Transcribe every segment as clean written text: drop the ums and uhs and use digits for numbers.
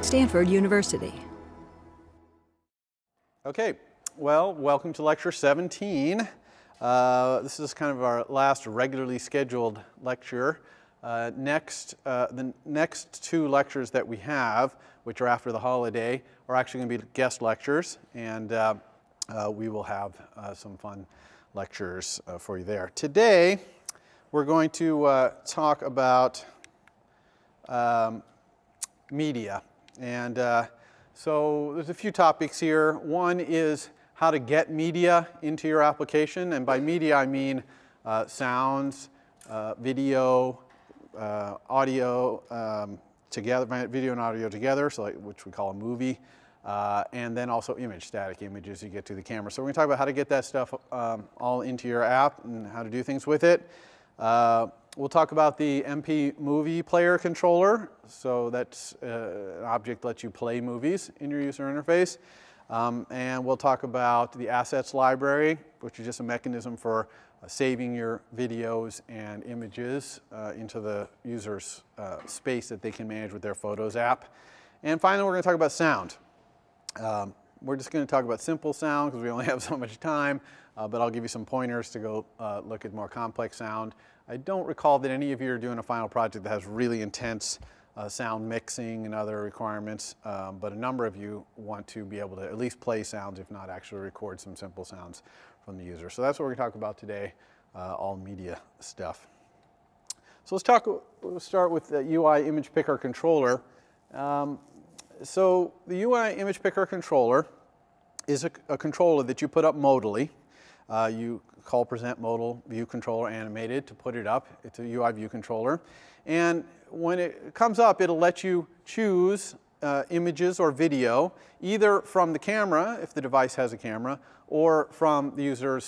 Stanford University. Okay, well, welcome to lecture 17. This is kind of our last regularly scheduled lecture. The next two lectures that we have, which are after the holiday, are actually going to be guest lectures, and we will have some fun lectures for you there. Today, we're going to talk about media. And so there's a few topics here. One is how to get media into your application. And by media, I mean sounds, video, audio together, video and audio together, so which we call a movie. And then also static images you get to the camera. So we're going to talk about how to get that stuff all into your app and how to do things with it. We'll talk about the MPMovie player controller. So that's an object that lets you play movies in your user interface. And we'll talk about the assets library, which is just a mechanism for saving your videos and images into the user's space that they can manage with their Photos app. And finally, we're going to talk about sound. We're just going to talk about simple sound because we only have so much time, but I'll give you some pointers to go look at more complex sound. I don't recall that any of you are doing a final project that has really intense sound mixing and other requirements, but a number of you want to be able to at least play sounds, if not actually record some simple sounds from the user. So that's what we're going to talk about today, all media stuff. So we'll start with the UIImagePicker controller. So the UIImagePicker controller is a controller that you put up modally. You call present modal view controller animated to put it up. It's a UI view controller. And when it comes up, it'll let you choose images or video, either from the camera, if the device has a camera, or from the user's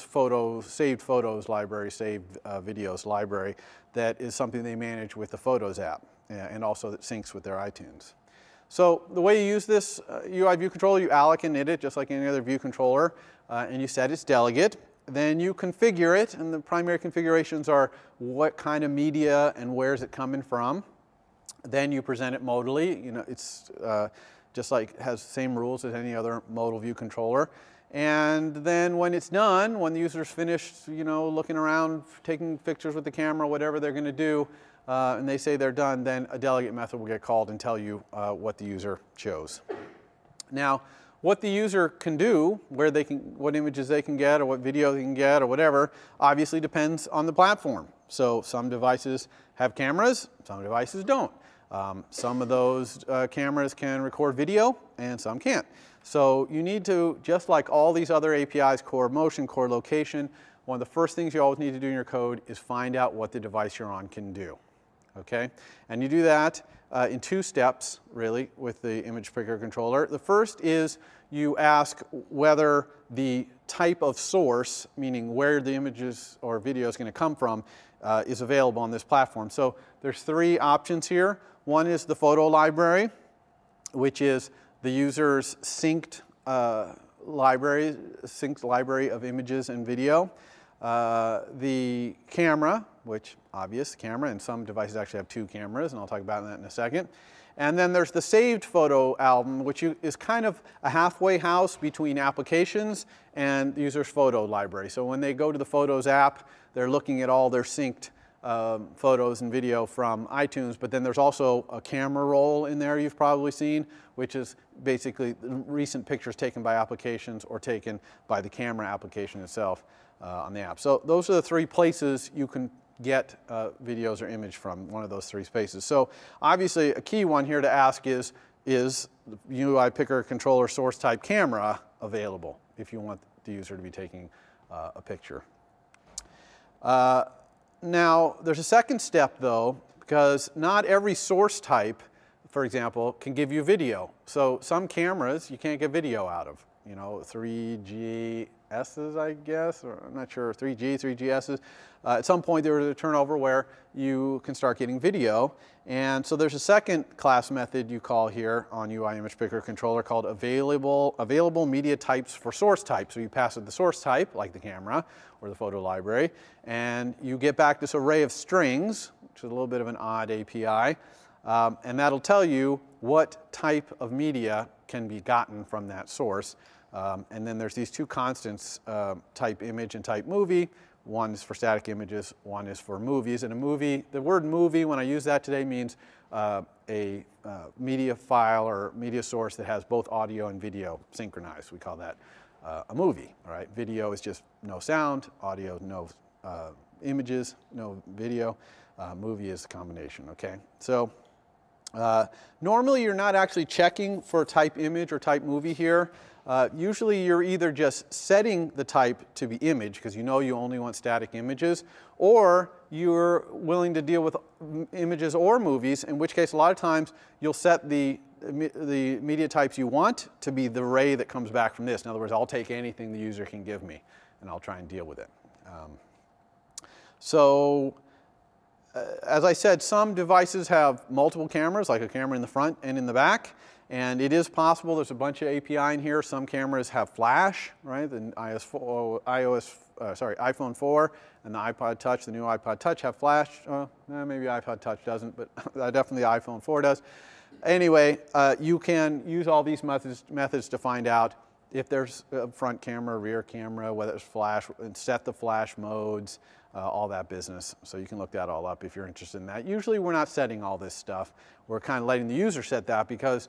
saved photos library, saved videos library, that is something they manage with the Photos app, and also that syncs with their iTunes. So the way you use this UI view controller, you alloc and init it just like any other view controller, and you set its delegate. Then you configure it, and the primary configurations are what kind of media and where is it coming from. Then you present it modally. You know, it's just like has the same rules as any other modal view controller. And then when it's done, when the user's finished, looking around, taking pictures with the camera, whatever they're going to do, and they say they're done, then a delegate method will get called and tell you what the user chose. Now, what the user can do, what images they can get, or what video they can get, or whatever, obviously depends on the platform. So some devices have cameras, some devices don't. Some of those cameras can record video, and some can't. So you need to, just like all these other APIs, core motion, core location, one of the first things you always need to do in your code is find out what the device you're on can do. Okay? And you do that in two steps, really, with the ImagePicker controller. The first is you ask whether the type of source, meaning where the images or video is going to come from, is available on this platform. So there's three options here. One is the photo library, which is the user's synced library of images and video. The camera, which obvious camera, and some devices actually have two cameras, and I'll talk about that in a second. And then there's the saved photo album, which is kind of a halfway house between applications and the user's photo library. So when they go to the Photos app, they're looking at all their synced photos and video from iTunes, but then there's also a camera roll in there you've probably seen, which is basically recent pictures taken by applications or taken by the camera application itself on the app. So those are the three places you can get videos or image from, one of those three spaces. So obviously a key one here to ask is the UIPicker controller source type camera available if you want the user to be taking a picture. Now there's a second step though, because not every source type, for example, can give you video. So some cameras you can't get video out of. 3GSs, I guess, or I'm not sure, 3GSs. At some point there was a turnover where you can start getting video. And so there's a second class method you call here on UIImagePicker controller called available media types for source type. So you pass it the source type, like the camera or the photo library, and you get back this array of strings, which is a little bit of an odd API. And that'll tell you what type of media can be gotten from that source. And then there's these two constants, type image and type movie. One is for static images, one is for movies. And a movie, the word movie, when I use that today, means a media file or media source that has both audio and video synchronized. We call that a movie. All right? Video is just no sound, audio, no images, no video. Movie is the combination, okay? So normally you're not actually checking for type image or type movie here. Usually you're either just setting the type to be image because you know you only want static images, or you're willing to deal with images or movies, in which case a lot of times you'll set the media types you want to be the array that comes back from this. In other words, I'll take anything the user can give me and I'll try and deal with it. As I said, some devices have multiple cameras, like a camera in the front and in the back. And it is possible, there's a bunch of API in here. Some cameras have flash, right? The iPhone 4 and the iPod Touch, the new iPod Touch have flash. Maybe iPod Touch doesn't, but definitely the iPhone 4 does. Anyway, you can use all these methods to find out if there's a front camera, rear camera, whether it's flash, and set the flash modes, all that business. So you can look that all up if you're interested in that. Usually we're not setting all this stuff. We're kind of letting the user set that because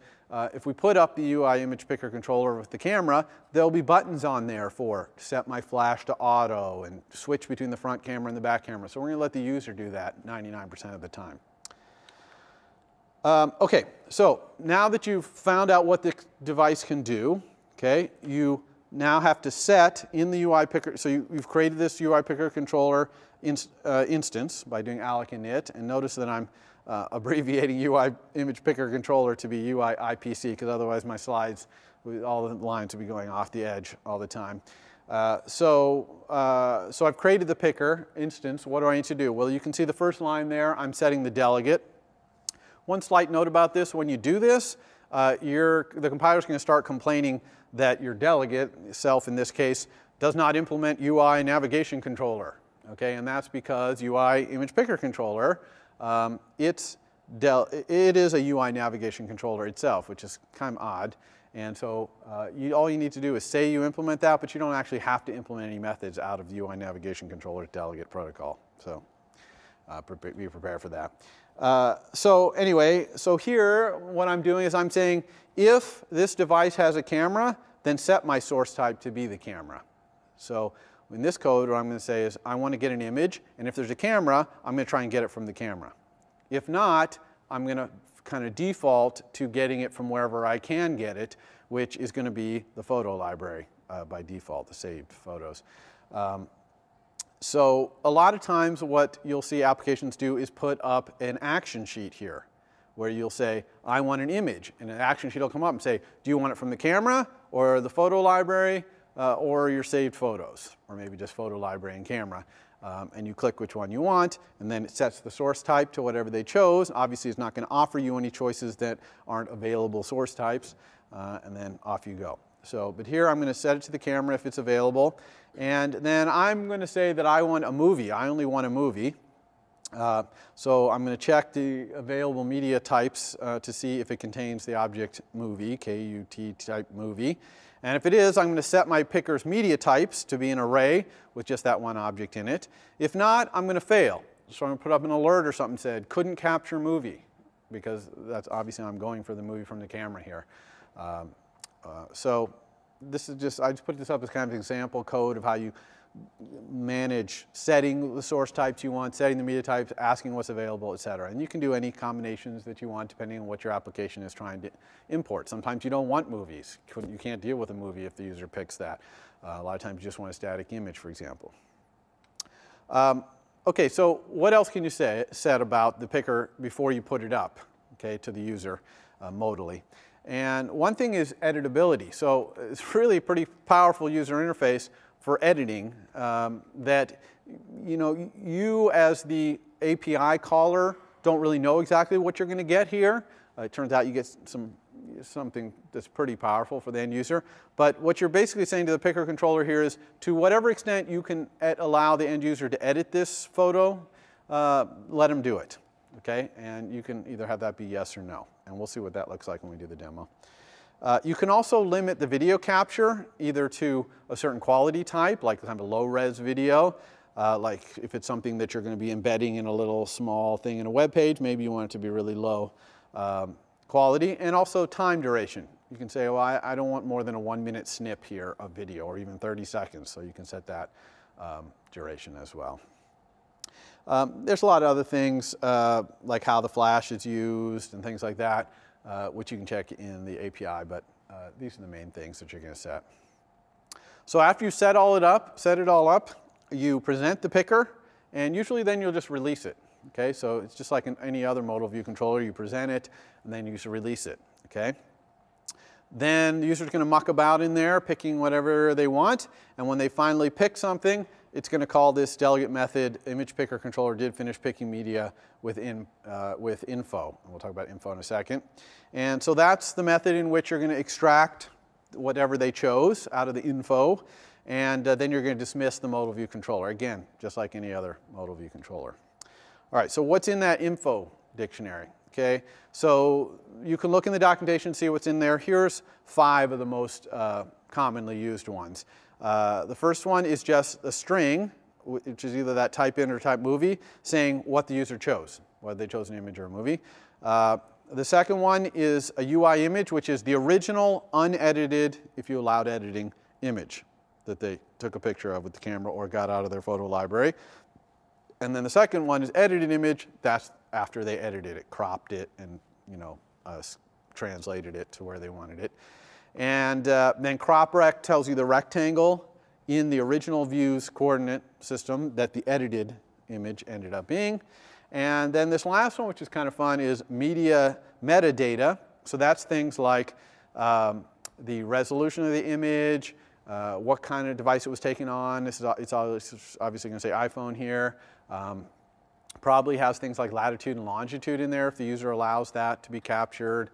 if we put up the UIImagePicker controller with the camera, there'll be buttons on there for set my flash to auto and switch between the front camera and the back camera. So we're going to let the user do that 99% of the time. Okay, so now that you've found out what the device can do, okay, you now have to set in the UIPicker, so you've created this UIPicker controller instance by doing alloc init, and notice that I'm abbreviating UIImagePicker controller to be UIIPC, because otherwise my slides, all the lines would be going off the edge all the time. So I've created the picker instance. What do I need to do? Well, you can see the first line there, I'm setting the delegate. One slight note about this, when you do this, the compiler's going to start complaining that your delegate, self in this case, does not implement UI navigation controller. Okay, and that's because UIImagePicker controller, it is a UI navigation controller itself, which is kind of odd. And so all you need to do is say you implement that, but you don't actually have to implement any methods out of the UI navigation controller's delegate protocol. So be prepared for that. So anyway, so here what I'm doing is I'm saying if this device has a camera, then set my source type to be the camera. So in this code, what I'm going to say is I want to get an image, and if there's a camera, I'm going to try and get it from the camera. If not, I'm going to kind of default to getting it from wherever I can get it, which is going to be the photo library by default, the saved photos. So a lot of times what you'll see applications do is put up an action sheet here, where you'll say, I want an image. And an action sheet will come up and say, do you want it from the camera, or the photo library, or your saved photos, or maybe just photo library and camera. And you click which one you want, and then it sets the source type to whatever they chose. Obviously, it's not going to offer you any choices that aren't available source types, and then off you go. So, but here I'm going to set it to the camera if it's available. And then I'm going to say that I want a movie. I only want a movie. So I'm going to check the available media types to see if it contains the object movie, KUT type movie. And if it is, I'm going to set my picker's media types to be an array with just that one object in it. If not, I'm going to fail. So I'm going to put up an alert or something that said, couldn't capture movie, because that's obviously I'm going for the movie from the camera here. So this is just, I just put this up as kind of an example code of how you manage setting the source types you want, setting the media types, asking what's available, et cetera. And you can do any combinations that you want depending on what your application is trying to import. Sometimes you don't want movies. You can't deal with a movie if the user picks that. A lot of times you just want a static image, for example. Okay, so what else can you set about the picker before you put it up, okay, to the user modally? And one thing is editability. So it's really a pretty powerful user interface for editing that, you know, you as the API caller don't really know exactly what you're going to get here. It turns out you get something that's pretty powerful for the end user. But what you're basically saying to the picker controller here is, to whatever extent you can allow the end user to edit this photo, let them do it. okay? And you can either have that be yes or no. And we'll see what that looks like when we do the demo. You can also limit the video capture either to a certain quality type, like kind of a low-res video, like if it's something that you're going to be embedding in a little small thing in a web page, maybe you want it to be really low quality, and also time duration. You can say, well, I don't want more than a 1-minute snip here of video, or even 30 seconds, so you can set that duration as well. There's a lot of other things, like how the flash is used and things like that, which you can check in the API, but these are the main things that you're going to set. So after you set it all up, you present the picker, and usually then you'll just release it. Okay, so it's just like in any other modal view controller. You present it, and then you just release it. Okay. Then the user's going to muck about in there, picking whatever they want, and when they finally pick something, it's going to call this delegate method, ImagePicker controller did finish picking media with info. And we'll talk about info in a second. And so that's the method in which you're going to extract whatever they chose out of the info, and then you're going to dismiss the modal view controller. Again, just like any other modal view controller. All right, so what's in that info dictionary? Okay, so you can look in the documentation and see what's in there. Here's 5 of the most commonly used ones. The first one is just a string, which is either that type in or type movie, saying what the user chose, whether they chose an image or a movie. The second one is a UI image, which is the original unedited, if you allowed editing, image that they took a picture of with the camera or got out of their photo library. And then the second one is edited image. That's after they edited it, cropped it, and translated it to where they wanted it. And then crop rect tells you the rectangle in the original view's coordinate system that the edited image ended up being. And then this last one, which is kind of fun, is media metadata. So that's things like the resolution of the image, what kind of device it was taken on. It's obviously going to say iPhone here. Probably has things like latitude and longitude in there if the user allows that to be captured,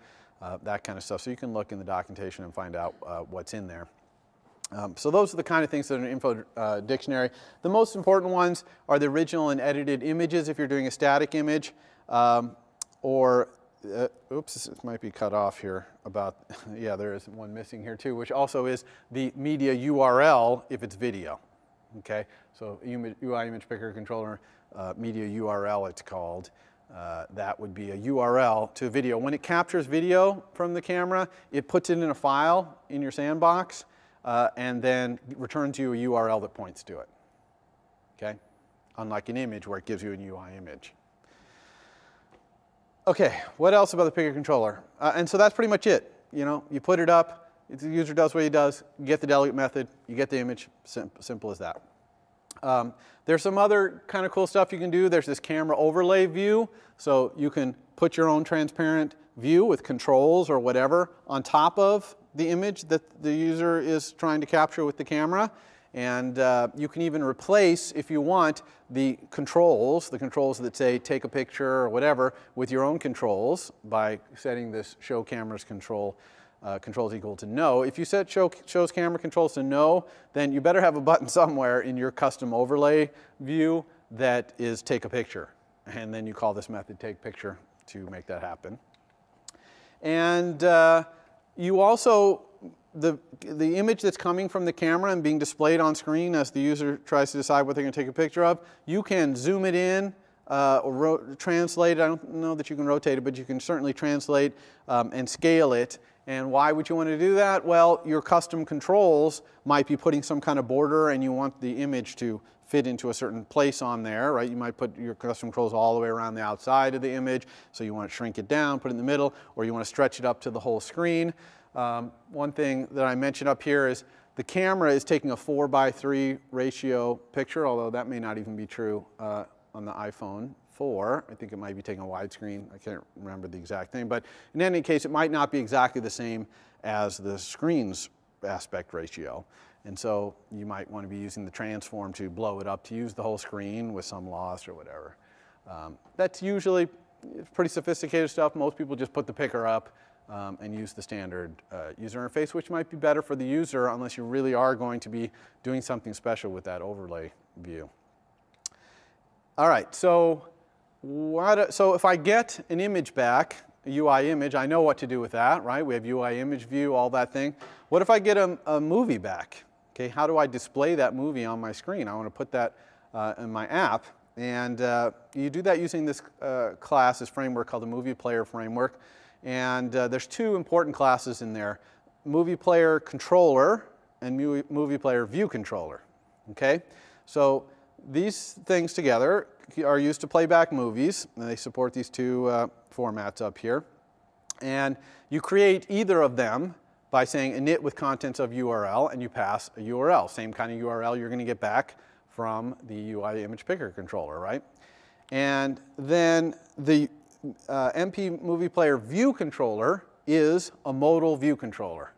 that kind of stuff. So you can look in the documentation and find out what's in there. So those are the kind of things that are in an info dictionary. The most important ones are the original and edited images if you're doing a static image, or oops, this might be cut off here about, yeah, there is one missing here too, which also is the media URL if it's video. Okay, so UIImagePicker controller media URL it's called. That would be a URL to video. When it captures video from the camera, it puts it in a file in your sandbox and then returns you a URL that points to it. Okay, unlike an image where it gives you a UI image. Okay, what else about the picker controller? And so that's pretty much it. You know, you put it up. The user does what he does, you get the delegate method, you get the image, simple as that. There's some other kind of cool stuff you can do. There's this camera overlay view, so you can put your own transparent view with controls or whatever on top of the image that the user is trying to capture with the camera. And you can even replace, if you want, the controls that say take a picture or whatever, with your own controls by setting this show cameras controls equal to no. If you set shows camera controls to no, then you better have a button somewhere in your custom overlay view that is take a picture. And then you call this method take picture to make that happen. And you also, the image that's coming from the camera and being displayed on screen as the user tries to decide what they're going to take a picture of, you can zoom it in or translate it. I don't know that you can rotate it, but you can certainly translate and scale it. And why would you want to do that? Well, your custom controls might be putting some kind of border and you want the image to fit into a certain place on there, right? You might put your custom controls all the way around the outside of the image, so you want to shrink it down, put it in the middle, or you want to stretch it up to the whole screen. One thing that I mentioned up here is the camera is taking a 4:3 ratio picture, although that may not even be true on the iPhone 4. I think it might be taking a widescreen. I can't remember the exact thing, but in any case, it might not be exactly the same as the screen's aspect ratio. And so you might want to be using the transform to blow it up to use the whole screen with some loss or whatever. That's usually pretty sophisticated stuff. Most people just put the picker up and use the standard user interface, which might be better for the user unless you really are going to be doing something special with that overlay view. All right, so So if I get an image back, a UI image, I know what to do with that, right? We have UI image view, all that thing. What if I get a movie back? Okay, how do I display that movie on my screen? I want to put that in my app. And you do that using this class, this framework called the Movie Player Framework. And there's two important classes in there, Movie Player Controller and Movie Player View Controller. Okay, so these things together are used to play back movies. And they support these two formats up here. And you create either of them by saying init with contents of URL, and you pass a URL. Same kind of URL you're going to get back from the UIImagePicker controller, right? And then the MPMovie Player View Controller is a modal view controller,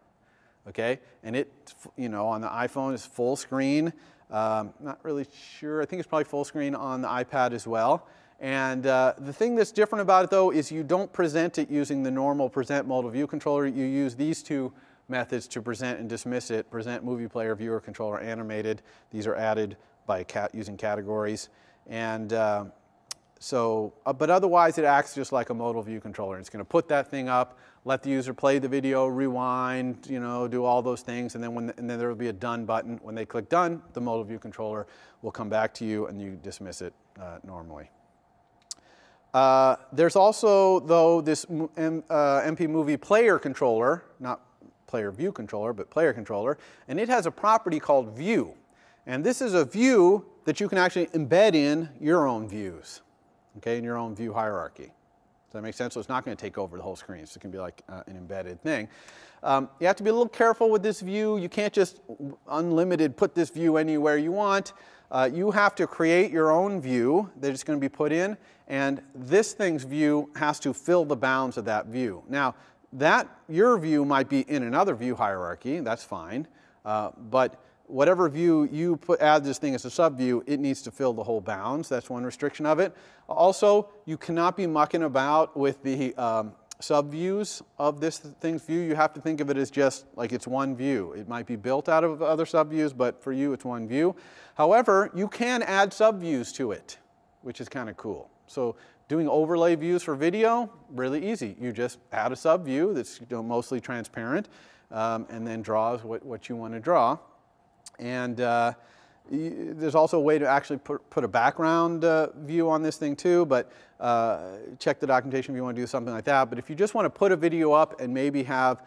okay? And it, you know, on the iPhone is full screen. Not really sure. I think it's probably full screen on the iPad as well. And the thing that's different about it, though, is you don't present it using the normal present modal view controller. You use these two methods to present and dismiss it. Present movie player viewer controller animated. These are added by using categories. And but otherwise, it acts just like a modal view controller. It's going to put that thing up, let the user play the video, rewind, you know, do all those things, and then there will be a done button. When they click done, the modal view controller will come back to you, and you dismiss it normally. There's also, though, this MPMovie Player Controller, not Player View Controller, but Player Controller, and it has a property called View. And this is a view that you can actually embed in your own views, okay, in your own view hierarchy. Does that make sense? So it's not going to take over the whole screen. So it can be like an embedded thing. You have to be a little careful with this view. You can't just unlimited put this view anywhere you want. You have to create your own view that is going to be put in, and this thing's view has to fill the bounds of that view. Now, your view might be in another view hierarchy. That's fine. But whatever view you add this thing as a subview, it needs to fill the whole bounds. That's one restriction of it. Also, you cannot be mucking about with the subviews of this thing's view. You have to think of it as just like it's one view. It might be built out of other subviews, but for you, it's one view. However, you can add subviews to it, which is kind of cool. So doing overlay views for video, really easy. You just add a subview that's mostly transparent, and then draws what you want to draw. And there's also a way to actually put a background view on this thing too, but check the documentation if you want to do something like that. But if you just want to put a video up and maybe have,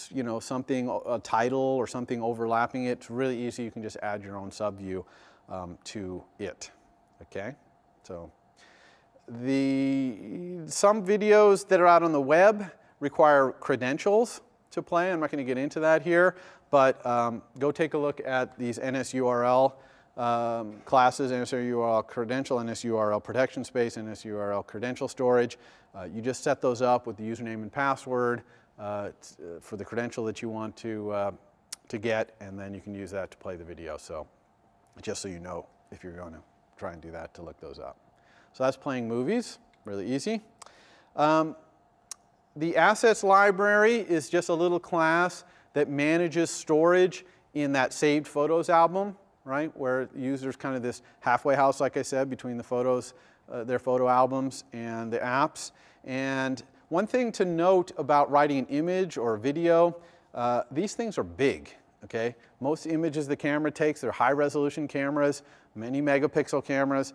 you know, something, a title or something overlapping it, it's really easy. You can just add your own subview to it, okay? So some videos that are out on the web require credentials to play. I'm not going to get into that here, but go take a look at these NSURL classes, NSURL credential, NSURL protection space, NSURL credential storage. You just set those up with the username and password for the credential that you want to get, and then you can use that to play the video. So just so you know if you're going to try and do that, to look those up. So that's playing movies, really easy. The assets library is just a little class that manages storage in that saved photos album, right? Where the user's kind of this halfway house, like I said, between the photos, their photo albums and the apps. And one thing to note about writing an image or a video, these things are big, okay? Most images the camera takes, they're high resolution cameras, many megapixel cameras.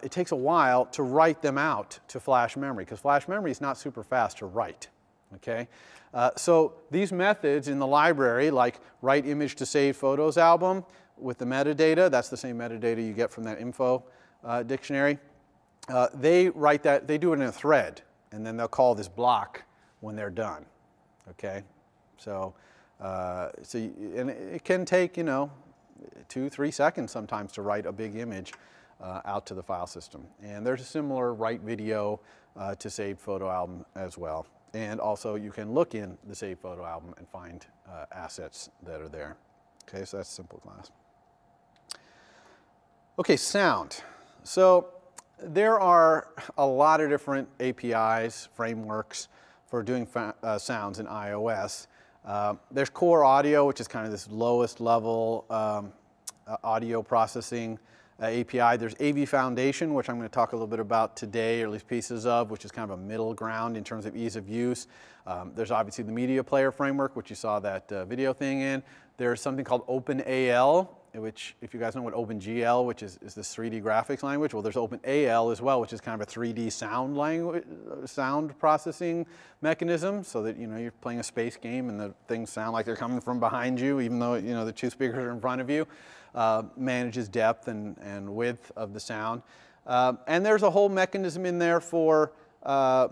It takes a while to write them out to flash memory, because flash memory is not super fast to write, okay? So these methods in the library, like write image to save photos album with the metadata, that's the same metadata you get from that info dictionary. They write that, they do it in a thread, and then they'll call this block when they're done, okay? So, and it can take, you know, 2-3 seconds sometimes to write a big image out to the file system. And there's a similar write video to saved photo album as well. And also you can look in the saved photo album and find assets that are there. Okay, so that's a simple class. Okay, sound. So there are a lot of different APIs, frameworks for doing sounds in iOS. There's core audio, which is kind of this lowest level audio processing API. There's AV Foundation, which I'm going to talk a little bit about today, or at least pieces of, which is kind of a middle ground in terms of ease of use. There's obviously the Media Player Framework, which you saw that video thing in. There's something called OpenAL, which, if you guys know what OpenGL, which is this 3D graphics language, well, there's OpenAL as well, which is kind of a 3D sound processing mechanism, so that, you know, you're playing a space game and the things sound like they're coming from behind you, even though, you know, the two speakers are in front of you. Manages depth and width of the sound. And there's a whole mechanism in there for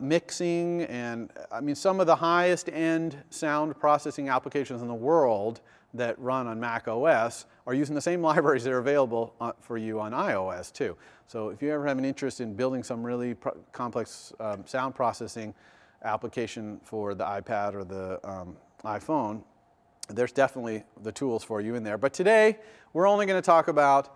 mixing, and I mean, some of the highest end sound processing applications in the world that run on Mac OS are using the same libraries that are available for you on iOS too. So if you ever have an interest in building some really complex sound processing application for the iPad or the iPhone, there's definitely the tools for you in there. But today, we're only going to talk about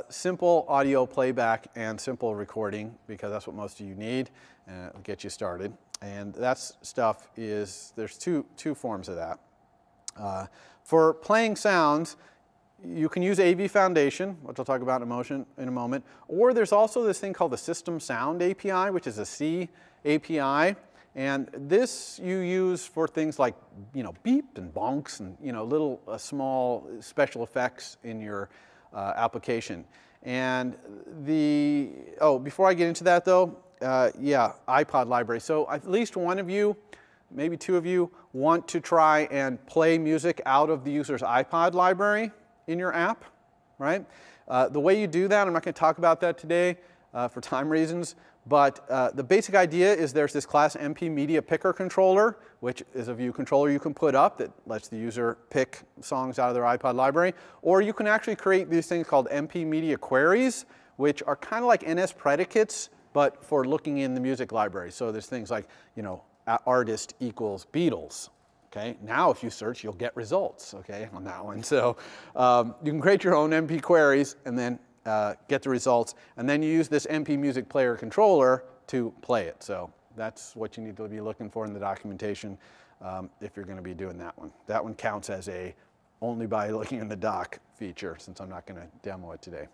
simple audio playback and simple recording, because that's what most of you need, and it'll get you started. And that stuff is, there's two forms of that. For playing sounds, you can use AV Foundation, which I'll talk about in a moment, or there's also this thing called the System Sound API, which is a C API. And this you use for things like, you know, beep and bonks and, you know, little small special effects in your application. And before I get into that though, yeah, iPod library. So at least one of you, maybe two of you, want to try and play music out of the user's iPod library in your app, right? The way you do that, I'm not going to talk about that today for time reasons, but the basic idea is there's this class MPMovie controller, which is a view controller you can put up that lets the user pick songs out of their iPod library. Or you can actually create these things called MPMovie queries, which are kind of like NS predicates, but for looking in the music library. So there's things like, you know, artist equals Beatles. Okay, now if you search, you'll get results, okay, on that one. So you can create your own MP queries and then get the results, and then you use this MP Music Player controller to play it. So that's what you need to be looking for in the documentation if you're going to be doing that one. That one counts as a only by looking in the doc feature, since I'm not going to demo it today.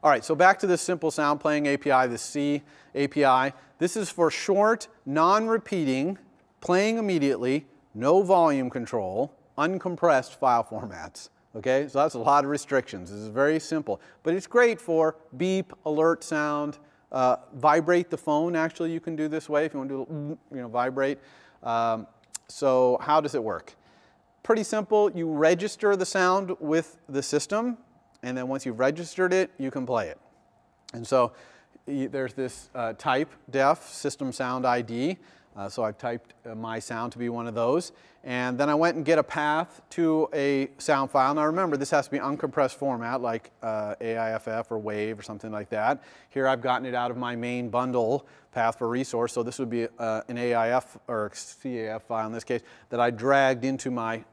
All right, so back to this simple sound playing API, the C API. This is for short, non-repeating, playing immediately, no volume control, uncompressed file formats. Okay, so that's a lot of restrictions. This is very simple, but it's great for beep, alert sound, vibrate the phone. Actually, you can do this way if you want to do, you know, vibrate. So how does it work? Pretty simple. You register the sound with the system, and then once you've registered it, you can play it. And so there's this type def system sound ID. So I've typed my sound to be one of those. And then I went and get a path to a sound file. Now remember, this has to be uncompressed format, like AIFF or WAV or something like that. Here I've gotten it out of my main bundle path for resource. So this would be an AIF or CAF file in this case that I dragged into my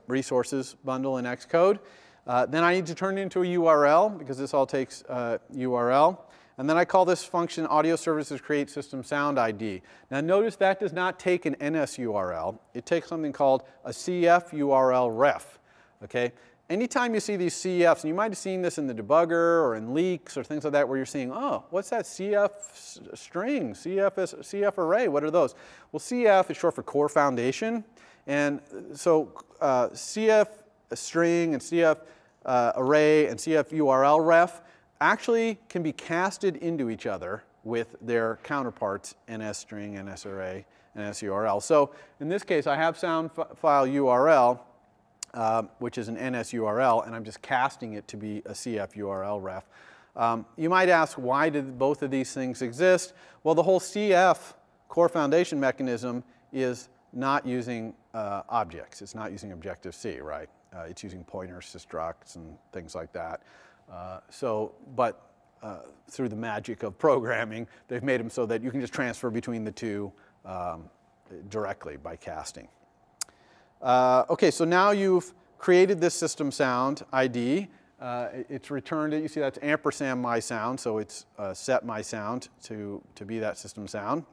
resources bundle in Xcode. Then I need to turn it into a URL, because this all takes URL. And then I call this function audio services create system sound ID. Now notice that does not take an NS URL. It takes something called a CF URL ref. Okay? Anytime you see these CFs, and you might have seen this in the debugger or in leaks or things like that, where you're seeing, oh, what's that CF string, CF array, what are those? Well, CF is short for core foundation. And so CF string and CF array and CF URL ref actually can be casted into each other with their counterparts, NS string, NS array, NS URL. So in this case, I have sound file URL, which is an NS URL, and I'm just casting it to be a CF URL ref. You might ask, why did both of these things exist? Well, the whole CF core foundation mechanism is not using objects. It's not using Objective-C, right? It's using pointers to structs and things like that. Through the magic of programming, they've made them so that you can just transfer between the two directly by casting. Okay, so now you've created this system sound ID. It's returned it. You see that's ampersand my sound, so it's set my sound to be that system sound.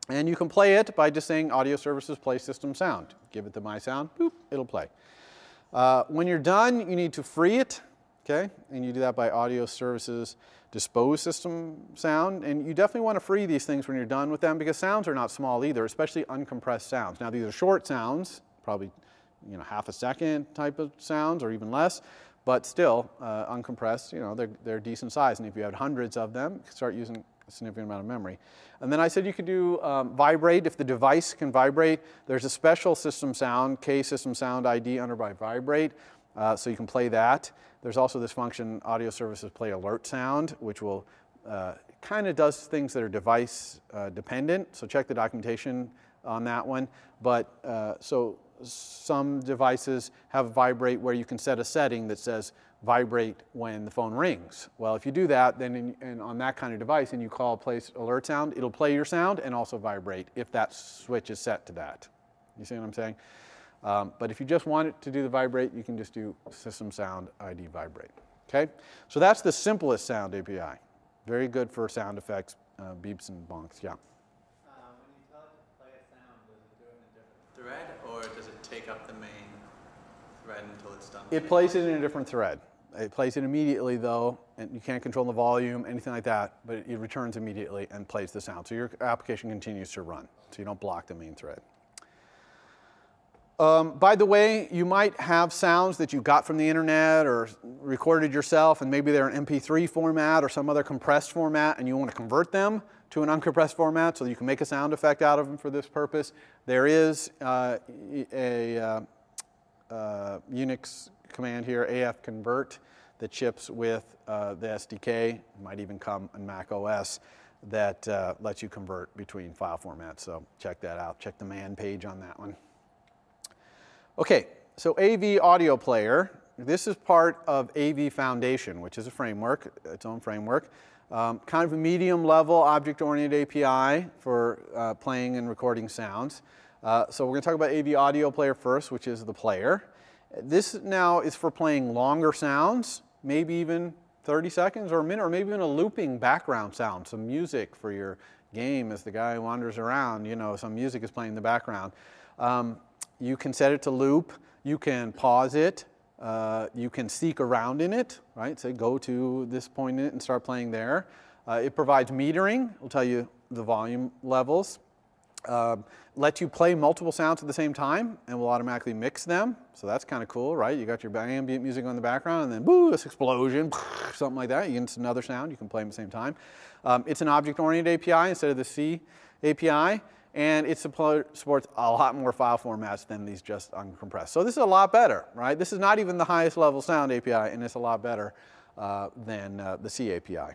And you can play it by just saying audio services play system sound. Give it the my sound, boop, it'll play. When you're done, you need to free it okay? And you do that by audio services dispose system sound, and you definitely want to free these things when you're done with them because sounds are not small either, especially uncompressed sounds. Now these are short sounds, probably half a second type of sounds or even less, but still uncompressed, they're decent size, and if you have hundreds of them, you can start using a significant amount of memory. And then I said you could do vibrate if the device can vibrate. There's a special system sound, K system sound ID under by vibrate, so you can play that. There's also this function, audio services play alert sound, which will kind of does things that are device dependent. So check the documentation on that one. But so some devices have vibrate where you can set a setting that says vibrate when the phone rings. Well, if you do that, then on that kind of device and you call place alert sound, it'll play your sound and also vibrate if that switch is set to that. You see what I'm saying? But if you just want it to do the vibrate, you can just do system sound ID vibrate. Okay? So that's the simplest sound API. Very good for sound effects, beeps and bonks. Yeah. When you tell it to play a sound, does it do it in a different thread, or does it take up the main thread until it's done? It plays it in a different thread. It plays it immediately, though, and you can't control the volume, anything like that, but it returns immediately and plays the sound. So your application continues to run, so you don't block the main thread. By the way, you might have sounds that you got from the internet or recorded yourself, and maybe they're in MP3 format or some other compressed format, and you want to convert them to an uncompressed format so you can make a sound effect out of them for this purpose. There is a Unix command here, AFconvert, that ships with the SDK. It might even come in Mac OS that lets you convert between file formats. So check that out. Check the man page on that one. Okay, so AV Audio Player. This is part of AV Foundation, which is a framework, its own framework. Kind of a medium-level object-oriented API for playing and recording sounds. So we're going to talk about AV Audio Player first, which is the player. This now is for playing longer sounds, maybe even 30 seconds or a minute, or maybe even a looping background sound, some music for your game as the guy wanders around, some music is playing in the background. You can set it to loop, you can pause it, you can seek around in it, right? Say go to this point in it and start playing there. It provides metering, it'll tell you the volume levels. Let you play multiple sounds at the same time and will automatically mix them. So that's kind of cool, right? You got your ambient music on the background and then boo, this explosion, something like that. It's another sound, you can play them at the same time. It's an object-oriented API instead of the C API. And it supports a lot more file formats than these just uncompressed. So this is a lot better, right? This is not even the highest level sound API, and it's a lot better than the C API.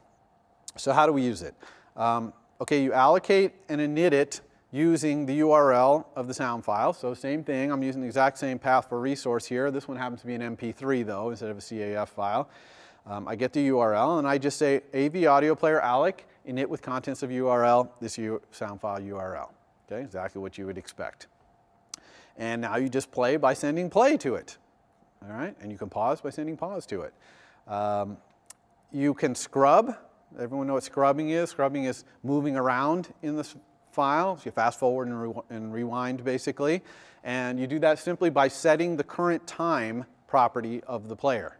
So how do we use it? Okay, you allocate and init it using the URL of the sound file. So same thing, I'm using the exact same path for resource here. This one happens to be an MP3 though, instead of a CAF file. I get the URL and I just say AV Audio Player alloc init with contents of URL, this sound file URL. Okay, exactly what you would expect. And now you just play by sending play to it. All right, and you can pause by sending pause to it. You can scrub. Everyone know what scrubbing is? Scrubbing is moving around in this file. So you fast forward and rewind basically. And you do that simply by setting the current time property of the player.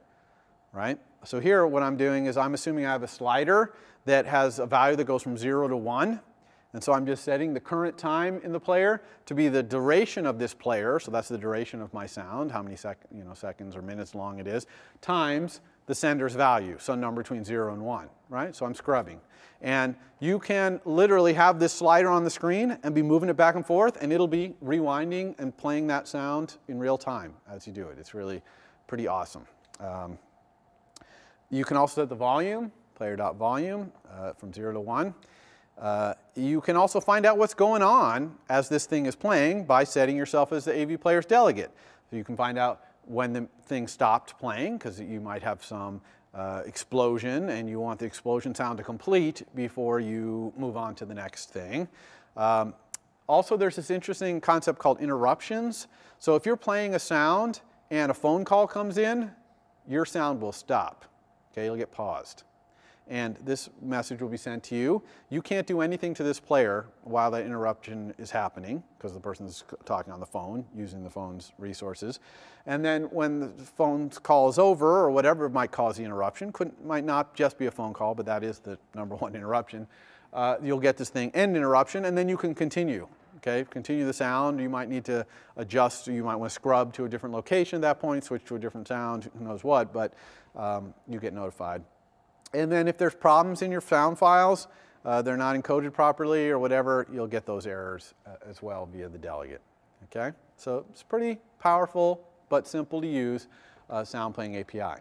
Right? So here what I'm doing is I'm assuming I have a slider that has a value that goes from 0 to 1. And so I'm just setting the current time in the player to be the duration of this player, so that's the duration of my sound, how many seconds or minutes long it is, times the sender's value, some number between 0 and 1, right? So I'm scrubbing. And you can literally have this slider on the screen and be moving it back and forth, and it'll be rewinding and playing that sound in real time as you do it. It's really pretty awesome. You can also set the volume, player.volume, from 0 to 1. You can also find out what's going on as this thing is playing by setting yourself as the AV player's delegate. So you can find out when the thing stopped playing, because you might have some explosion and you want the explosion sound to complete before you move on to the next thing. Also, there's this interesting concept called interruptions. So if you're playing a sound and a phone call comes in, your sound will stop. Okay, you'll get paused. and this message will be sent to you. You can't do anything to this player while that interruption is happening, because the person's talking on the phone, using the phone's resources. And then when the phone call is over, or whatever might cause the interruption, might not just be a phone call, but that is the #1 interruption, you'll get this thing end interruption, and then you can continue. Okay, continue the sound. You might need to adjust. You might want to scrub to a different location at that point, switch to a different sound, who knows what, but you get notified. And then if there's problems in your sound files, they're not encoded properly or whatever, you'll get those errors as well via the delegate. Okay, so it's pretty powerful but simple to use sound playing API.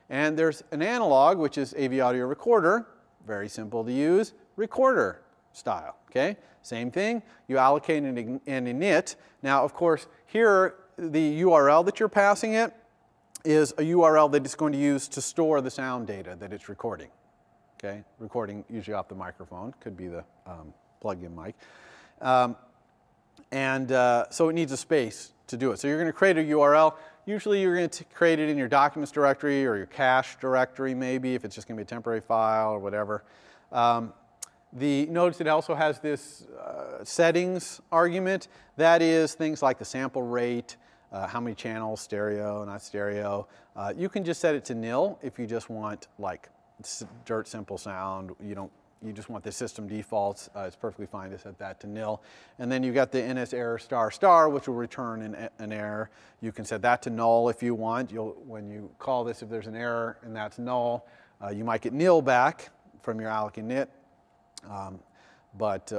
And there's an analog, which is AV audio recorder, very simple to use, recorder style. Okay, same thing. You allocate an init. Now, of course, here the URL that you're passing it is a URL that it's going to use to store the sound data that it's recording. Okay, recording usually off the microphone, could be the plug-in mic. So it needs a space to do it. So you're going to create a URL. Usually you're going to create it in your documents directory or your cache directory maybe, if it's just going to be a temporary file or whatever. Notice it also has this settings argument. That is things like the sample rate, how many channels, stereo, not stereo. You can just set it to nil if you just want like dirt simple sound. You just want the system defaults. It's perfectly fine to set that to nil. And then you've got the NS error ***, which will return an error. You can set that to null if you want. When you call this, if there's an error and that's null, you might get nil back from your alloc init.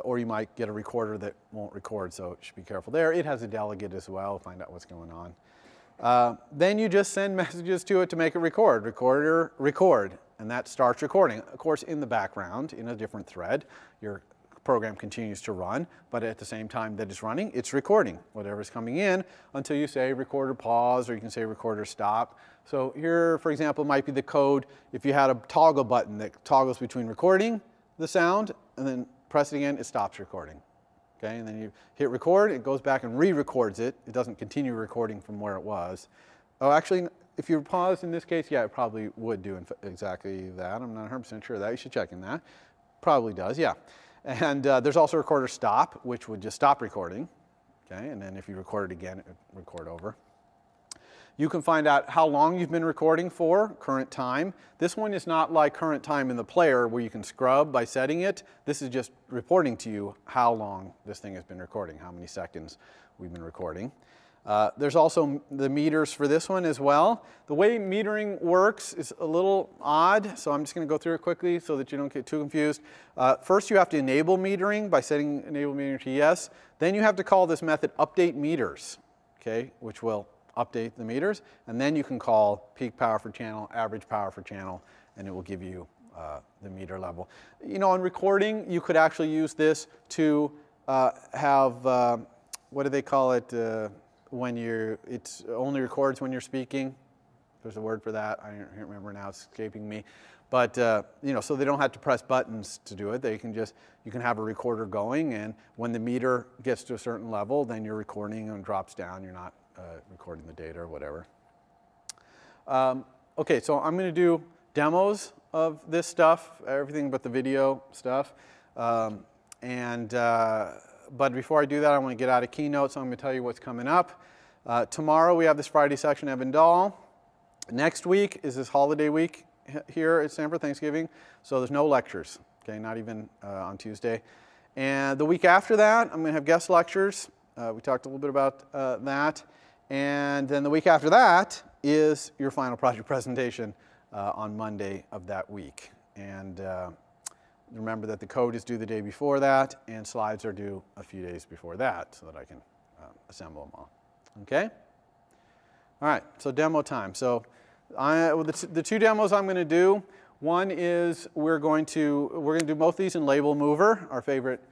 Or you might get a recorder that won't record, so you should be careful there. It has a delegate as well, find out what's going on. Then you just send messages to it to make it record. Recorder, record, and that starts recording. Of course, in the background, in a different thread, your program continues to run, but at the same time that it's running, it's recording whatever's coming in until you say recorder pause, or you can say recorder stop. So here, for example, might be the code if you had a toggle button that toggles between recording the sound and then press it again, it stops recording. Okay, and then you hit record, it goes back and re-records it. It doesn't continue recording from where it was. Oh, actually, if you pause in this case, yeah, it probably would do exactly that. I'm not 100% sure of that. You should check in that. Probably does, yeah. And there's also recorder stop, which would just stop recording. Okay, and then if you record it again, it would record over. You can find out how long you've been recording for, current time. This one is not like current time in the player where you can scrub by setting it. This is just reporting to you how long this thing has been recording, how many seconds we've been recording. There's also the meters for this one as well. The way metering works is a little odd, so I'm just going to go through it quickly so that you don't get too confused. First, you have to enable metering by setting enable metering to yes. Then you have to call this method update meters, okay, which will update the meters, and then you can call peak power for channel, average power for channel, and it will give you the meter level. You know, on recording, you could actually use this to have, what do they call it, when it only records when you're speaking. There's a word for that. I don't remember now, it's escaping me. But, you know, so they don't have to press buttons to do it. They can just, you can have a recorder going, and when the meter gets to a certain level, then you're recording and drops down. You're not recording the data or whatever. Okay, so I'm going to do demos of this stuff, everything but the video stuff. But before I do that, I want to get out of Keynote, so I'm going to tell you what's coming up. Tomorrow we have this Friday section at Vendall. Next week is this holiday week here at Stanford, Thanksgiving, so there's no lectures, okay, not even on Tuesday. And the week after that, I'm going to have guest lectures. We talked a little bit about that. And then the week after that is your final project presentation on Monday of that week. And remember that the code is due the day before that, and slides are due a few days before that so that I can assemble them all. Okay? All right, so demo time. So the two demos I'm going to do, one is we're going to do both these in Label Mover, our favorite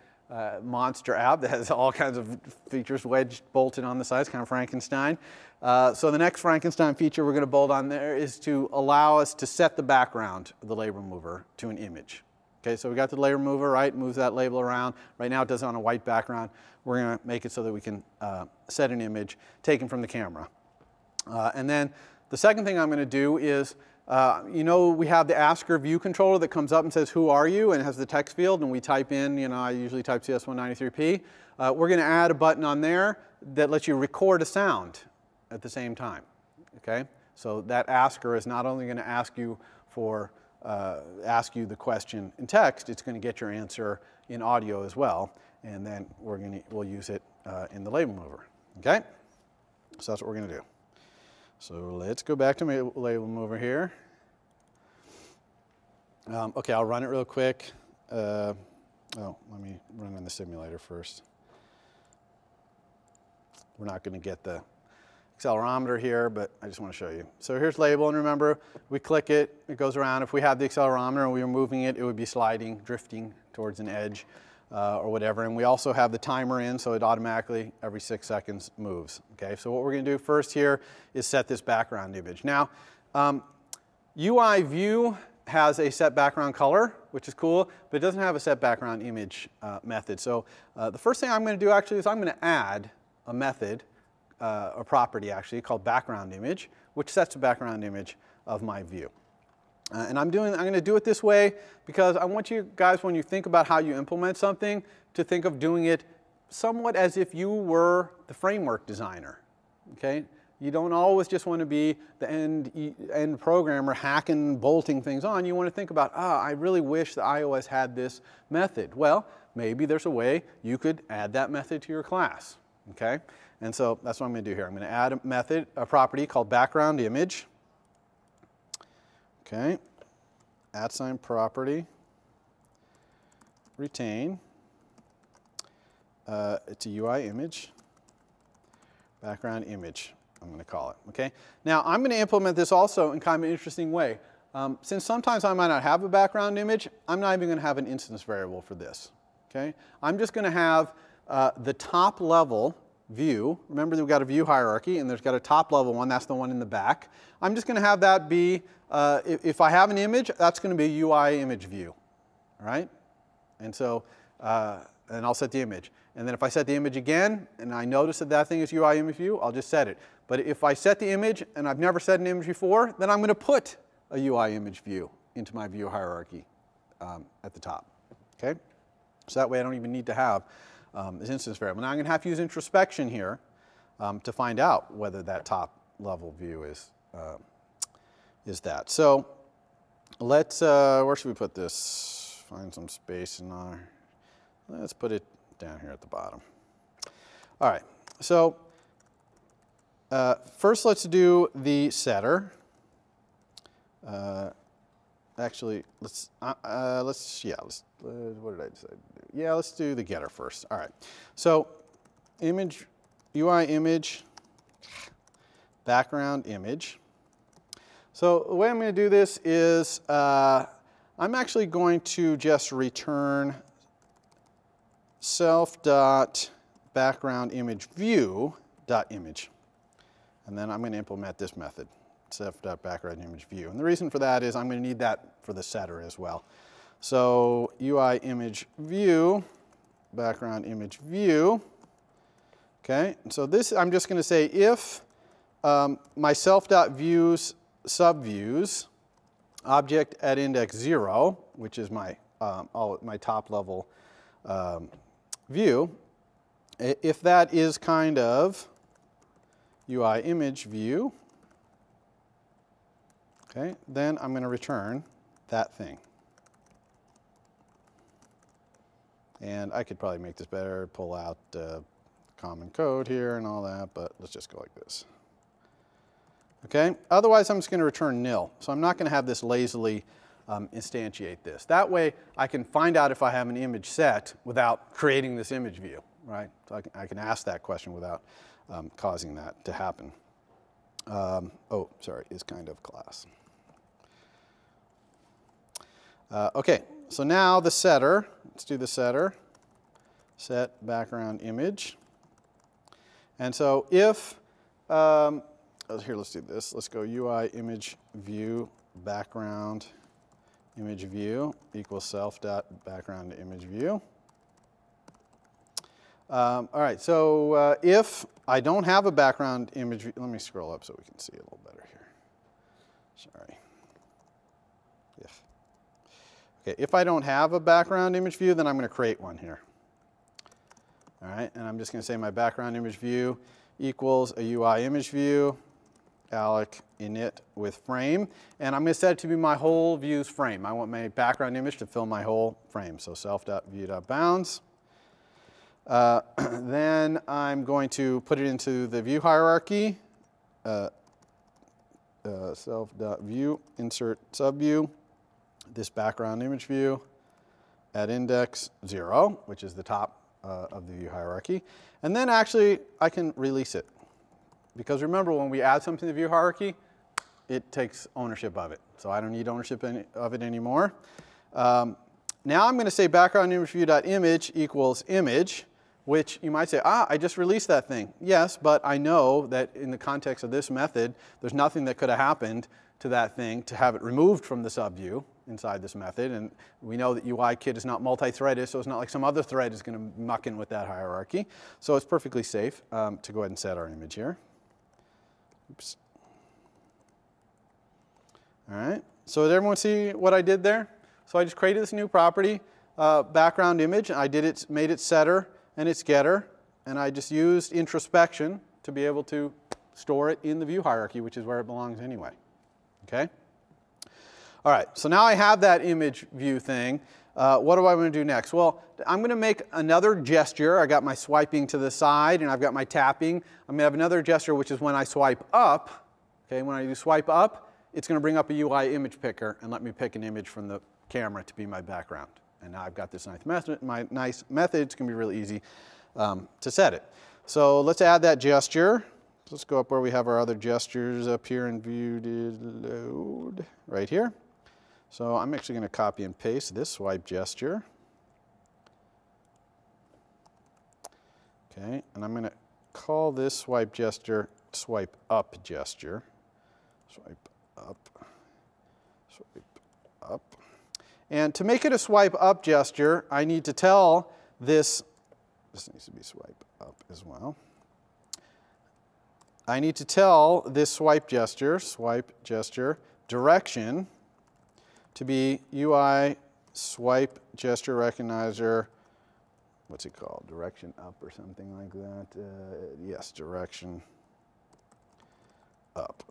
monster app that has all kinds of features wedged, bolted on the sides, kind of Frankenstein. So the next Frankenstein feature we're going to bolt on there is to allow us to set the background of the label mover to an image. Okay, so we got the label mover, right? Moves that label around. Right now it does it on a white background. We're going to make it so that we can set an image taken from the camera. And then the second thing I'm going to do is You know, we have the Asker view controller that comes up and says, who are you? And it has the text field, and we type in, you know, I usually type CS193P. We're going to add a button on there that lets you record a sound at the same time. Okay? So that Asker is not only going to ask you the question in text, it's going to get your answer in audio as well. And then we'll use it in the label mover. Okay? So that's what we're going to do. So let's go back to my label mover here. Okay, I'll run it real quick. Let me run on the simulator first. We're not going to get the accelerometer here, but I just want to show you. So here's label, and remember, we click it, it goes around. If we had the accelerometer and we were moving it, it would be sliding, drifting towards an edge or whatever. And we also have the timer in, so it automatically, every 6 seconds, moves. Okay, so what we're going to do first here is set this background image. Now, UI view has a set background color, which is cool, but it doesn't have a set background image method. So the first thing I'm going to do actually is I'm going to add a method, a property actually, called background image, which sets a background image of my view. And I'm going to do it this way because I want you guys, when you think about how you implement something, to think of doing it somewhat as if you were the framework designer. Okay? You don't always just want to be the end programmer hacking, bolting things on. You want to think about, I really wish the iOS had this method. Well, maybe there's a way you could add that method to your class. Okay? And so that's what I'm going to do here. I'm going to add a method, a property called background image. Okay, @ property, retain, it's a UI image, background image, I'm going to call it. Okay, now I'm going to implement this also in kind of an interesting way. Since sometimes I might not have a background image, I'm not even going to have an instance variable for this. Okay, I'm just going to have the top level view. Remember that we've got a view hierarchy, and there's got a top level one, that's the one in the back. I'm just going to have that be, if I have an image, that's going to be UIImageView, all right? And so, and I'll set the image. And then if I set the image again, and I notice that that thing is UIImageView, I'll just set it. But if I set the image, and I've never set an image before, then I'm going to put a UIImageView into my view hierarchy at the top, okay? So that way I don't even need to have this instance variable. Now I'm going to have to use introspection here to find out whether that top level view is that. So let's, where should we put this? Find some space in our, let's put it down here at the bottom. All right, so first let's do the setter. Actually, what did I decide to do? Yeah, let's do the getter first. All right, so image, UI image, background image. So the way I'm going to do this is I'm actually going to just return self.backgroundImageView.image. And then I'm going to implement this method, self.backgroundImageView. And the reason for that is I'm going to need that for the setter as well. So UIImageView, backgroundImageView. Okay, and so this I'm just going to say if my self.views subviews object at index 0, which is my my top level view, if that is kind of UIImageView, okay, then I'm going to return that thing. And I could probably make this better, pull out common code here and all that, but let's just go like this. Okay, otherwise I'm just going to return nil. So I'm not going to have this lazily instantiate this. That way I can find out if I have an image set without creating this image view, right? So I can ask that question without causing that to happen. Oh, sorry, is kind of class. Okay, so now the setter, let's do the setter, set background image. And so if, here, let's do this. Let's go UIImageView background image view equals self.background image view. All right, so if I don't have a background image, let me scroll up so we can see a little better here. Sorry. Okay, if I don't have a background image view, then I'm going to create one here. All right, and I'm just going to say my background image view equals a UI image view, alloc init with frame, and I'm going to set it to be my whole view's frame. I want my background image to fill my whole frame, so self.view.bounds. Then I'm going to put it into the view hierarchy, self.view, insert subview, this background image view at index 0, which is the top of the view hierarchy. And then actually I can release it. Because remember, when we add something to the view hierarchy, it takes ownership of it. So I don't need ownership of it anymore. Now I'm going to say background image view.image equals image, which you might say, I just released that thing. Yes, but I know that in the context of this method, there's nothing that could have happened to that thing to have it removed from the subview inside this method. And we know that UIKit is not multi-threaded, so it's not like some other thread is going to muck in with that hierarchy. So it's perfectly safe to go ahead and set our image here. Oops. All right, so did everyone see what I did there? So I just created this new property, background image, and I made it setter and its getter, and I just used introspection to be able to store it in the view hierarchy, which is where it belongs anyway. Okay? All right, so now I have that image view thing. What do I want to do next? Well, I'm going to make another gesture. I got my swiping to the side, and I've got my tapping. I'm going to have another gesture, which is when I swipe up. Okay, when I do swipe up, it's going to bring up a UIImagePicker and let me pick an image from the camera to be my background. And now I've got this nice method. It's going to be really easy to set it. So let's add that gesture. Let's go up where we have our other gestures up here in view load, right here. So I'm actually going to copy and paste this swipe gesture. Okay, and I'm going to call this swipe gesture swipe up gesture. Swipe up, swipe up. And to make it a swipe up gesture, I need to tell this needs to be swipe up as well. I need to tell this swipe gesture direction to be UI swipe gesture recognizer, what's it called? Direction up or something like that. Yes, direction up.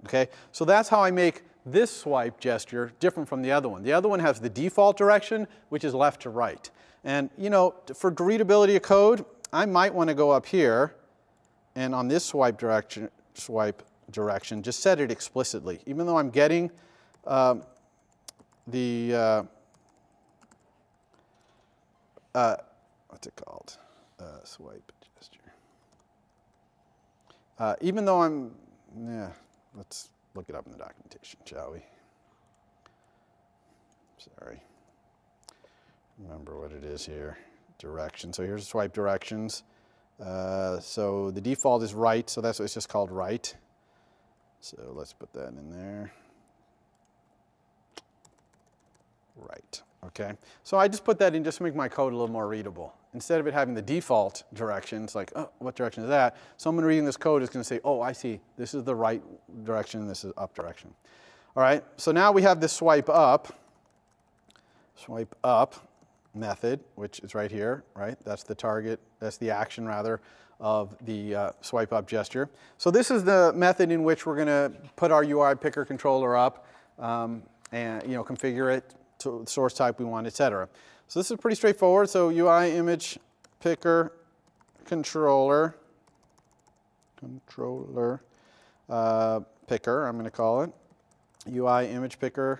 Okay, so that's how I make this swipe gesture different from the other one. The other one has the default direction, which is left to right. And you know, for readability of code, I might want to go up here and on this swipe direction, just set it explicitly. Even though I'm getting what's it called? Swipe gesture. Even though I'm, let's look it up in the documentation, shall we? Sorry. Remember what it is here. Direction. So here's swipe directions. So the default is right, so that's what it's just called right. So let's put that in there. Right. Okay. So I just put that in just to make my code a little more readable. Instead of it having the default direction, it's like, oh, what direction is that? Someone reading this code is going to say, oh, I see. This is the right direction, this is up direction. All right. So now we have this swipe up method, which is right here, right? That's the target, that's the action rather of the swipe up gesture. So this is the method in which we're going to put our UIPicker controller up and configure it to the source type we want, etc. So this is pretty straightforward. So UIImagePicker controller picker, I'm going to call it. UIImagePicker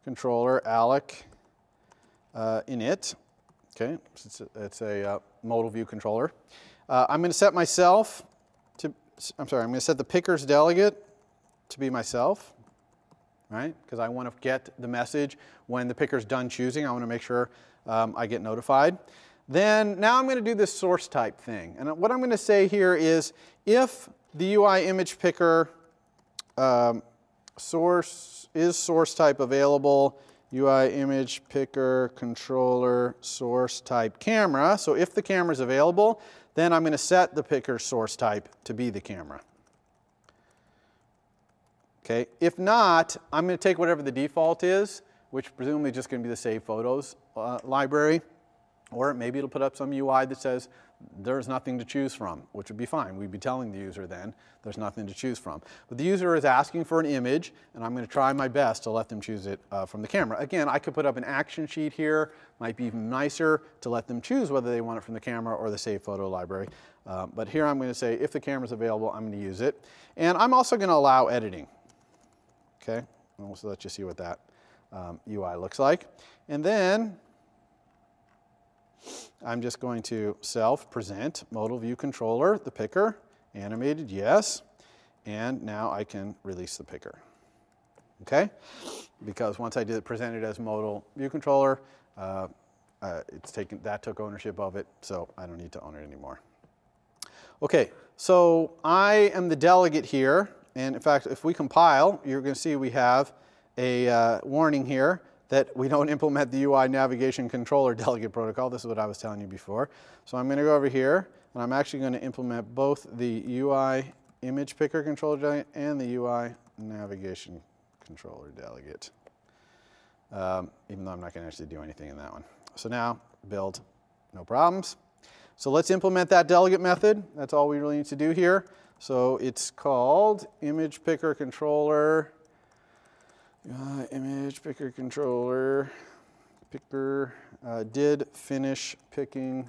controller alloc init. Okay, it's a modal view controller. I'm going to set myself to, I'm going to set the pickers delegate to be myself, right? Because I want to get the message when the picker's done choosing. I want to make sure I get notified. Then now I'm going to do this source type thing. And what I'm going to say here is if the UIImagePicker source type available, UIImagePicker controller source type camera. So if the camera is available, then I'm going to set the picker source type to be the camera. Okay, if not, I'm going to take whatever the default is, which presumably just going to be the Save Photos library, or maybe it'll put up some UI that says there's nothing to choose from, which would be fine. We'd be telling the user then there's nothing to choose from. But the user is asking for an image, and I'm going to try my best to let them choose it from the camera. Again, I could put up an action sheet here. Might be even nicer to let them choose whether they want it from the camera or the Save Photo library. But here I'm going to say if the camera's available, I'm going to use it. And I'm also going to allow editing. Okay, so let's just see what that UI looks like. And then I'm just going to self-present modal view controller, the picker, animated, yes. And now I can release the picker. Okay? Because once I did it presented as modal view controller, that took ownership of it, so I don't need to own it anymore. Okay, so I am the delegate here. And in fact, if we compile, you're going to see we have a warning here that we don't implement the UI navigation controller delegate protocol. This is what I was telling you before. So I'm going to go over here, and I'm actually going to implement both the UIImagePicker controller delegate and the UI navigation controller delegate, even though I'm not going to actually do anything in that one. So now, build, no problems. So let's implement that delegate method. That's all we really need to do here. So it's called ImagePicker controller. ImagePicker controller, picker, did finish picking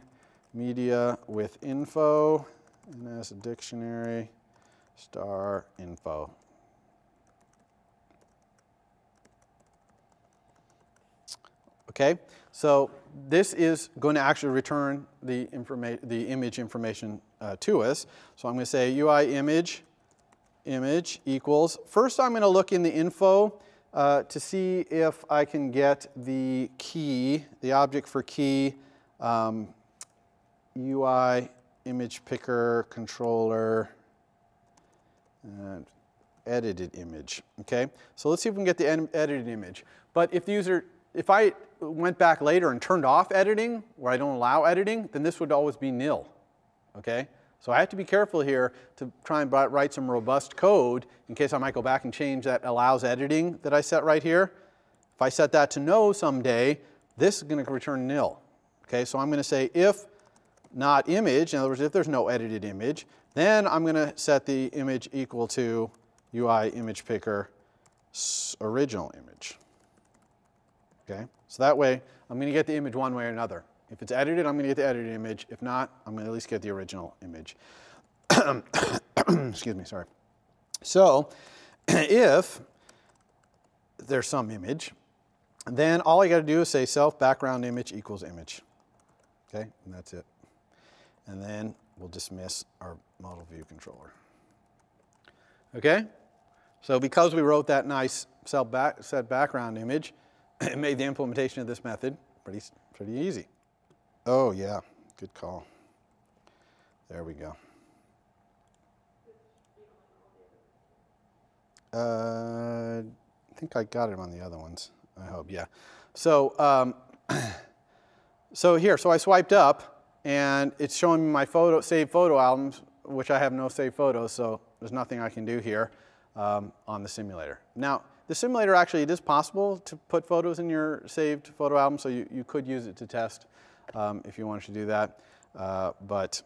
media with info, and as a dictionary, star info. Okay, so this is going to actually return the image information to us. So I'm going to say UIImage equals. First, I'm going to look in the info to see if I can get the key, the object for key, UIImagePicker controller, edited image. Okay, so let's see if we can get the edited image. But if I went back later and turned off editing, where I don't allow editing, then this would always be nil. Okay. So I have to be careful here to try and write some robust code in case I might go back and change that allows editing that I set right here. If I set that to no someday, this is going to return nil. Okay, so I'm going to say if not image, in other words, if there's no edited image, then I'm going to set the image equal to UIImagePicker original image. Okay, so that way I'm going to get the image one way or another. If it's edited, I'm going to get the edited image. If not, I'm going to at least get the original image. Excuse me, sorry. So if there's some image, then all I got to do is say self background image equals image. Okay, and that's it. And then we'll dismiss our model view controller. Okay, so because we wrote that nice set background image, it made the implementation of this method pretty easy. Oh, yeah, good call. There we go. I think I got it on the other ones, I hope, yeah. So, so I swiped up, and it's showing me my saved photo albums, which I have no saved photos, so there's nothing I can do here on the simulator. Now, the simulator actually, it is possible to put photos in your saved photo album, so you could use it to test if you wanted to do that, but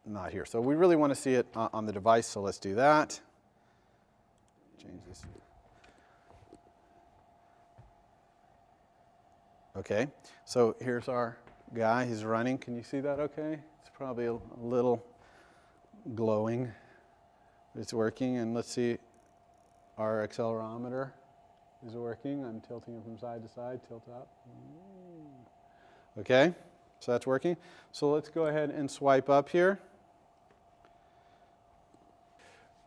not here. So we really want to see it on the device, so let's do that. Change this. Okay, so here's our guy. He's running. Can you see that okay? It's probably a little glowing. It's working, and let's see. Our accelerometer is working. I'm tilting it from side to side, tilt up. Okay, so that's working. So let's go ahead and swipe up here.